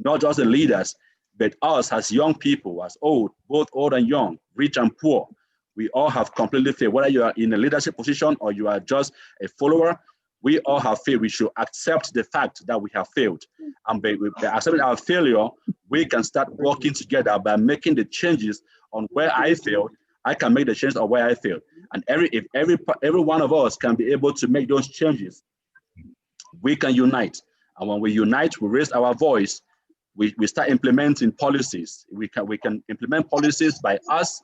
not just the leaders, but us as young people, as both old and young, rich and poor. We all have completely failed. Whether you are in a leadership position or you are just a follower, we all have failed. We should accept the fact that we have failed. And by accepting our failure, we can start working together by making the changes on where I failed. I can make the change on where I failed. And if every one of us can be able to make those changes, we can unite. And when we unite, we raise our voice, we start implementing policies. We can implement policies by us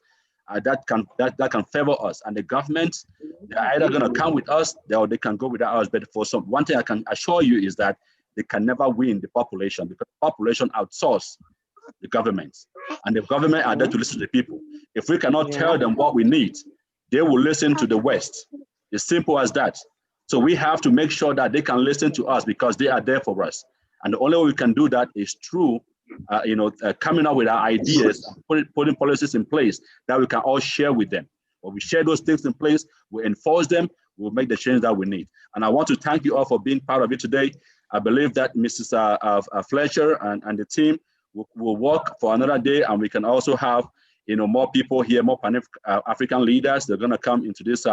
that can favor us. And the government, they're either going to come with us or they can go without us. But one thing I can assure you is that they can never win the population, because the population outsource the government, and the government are there to listen to the people. If we cannot tell them what we need, they will listen to the West. It's simple as that. So we have to make sure that they can listen to us because they are there for us. And the only way we can do that is through coming up with our ideas, putting policies in place that we can all share with them. When we share those things in place, we enforce them, we'll make the change that we need. And I want to thank you all for being part of it today. I believe that Mrs. Fletcher and the team will work for another day, and we can also have more people here, more Pan-African leaders. They're going to come into this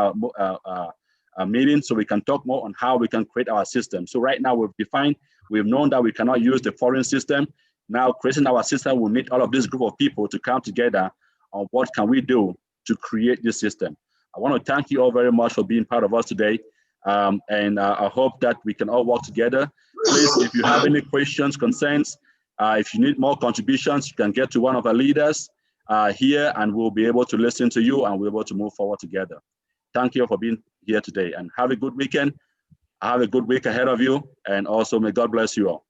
meeting so we can talk more on how we can create our system. So right now we've known that we cannot use the foreign system. Now creating our system will need all of this group of people to come together on what can we do to create this system. I want to thank you all very much for being part of us today. And I hope that we can all work together. Please, if you have any questions, concerns, if you need more contributions, you can get to one of our leaders here, and we'll be able to listen to you and we'll be able to move forward together. Thank you for being here today, and have a good weekend. Have a good week ahead of you, and also may God bless you all.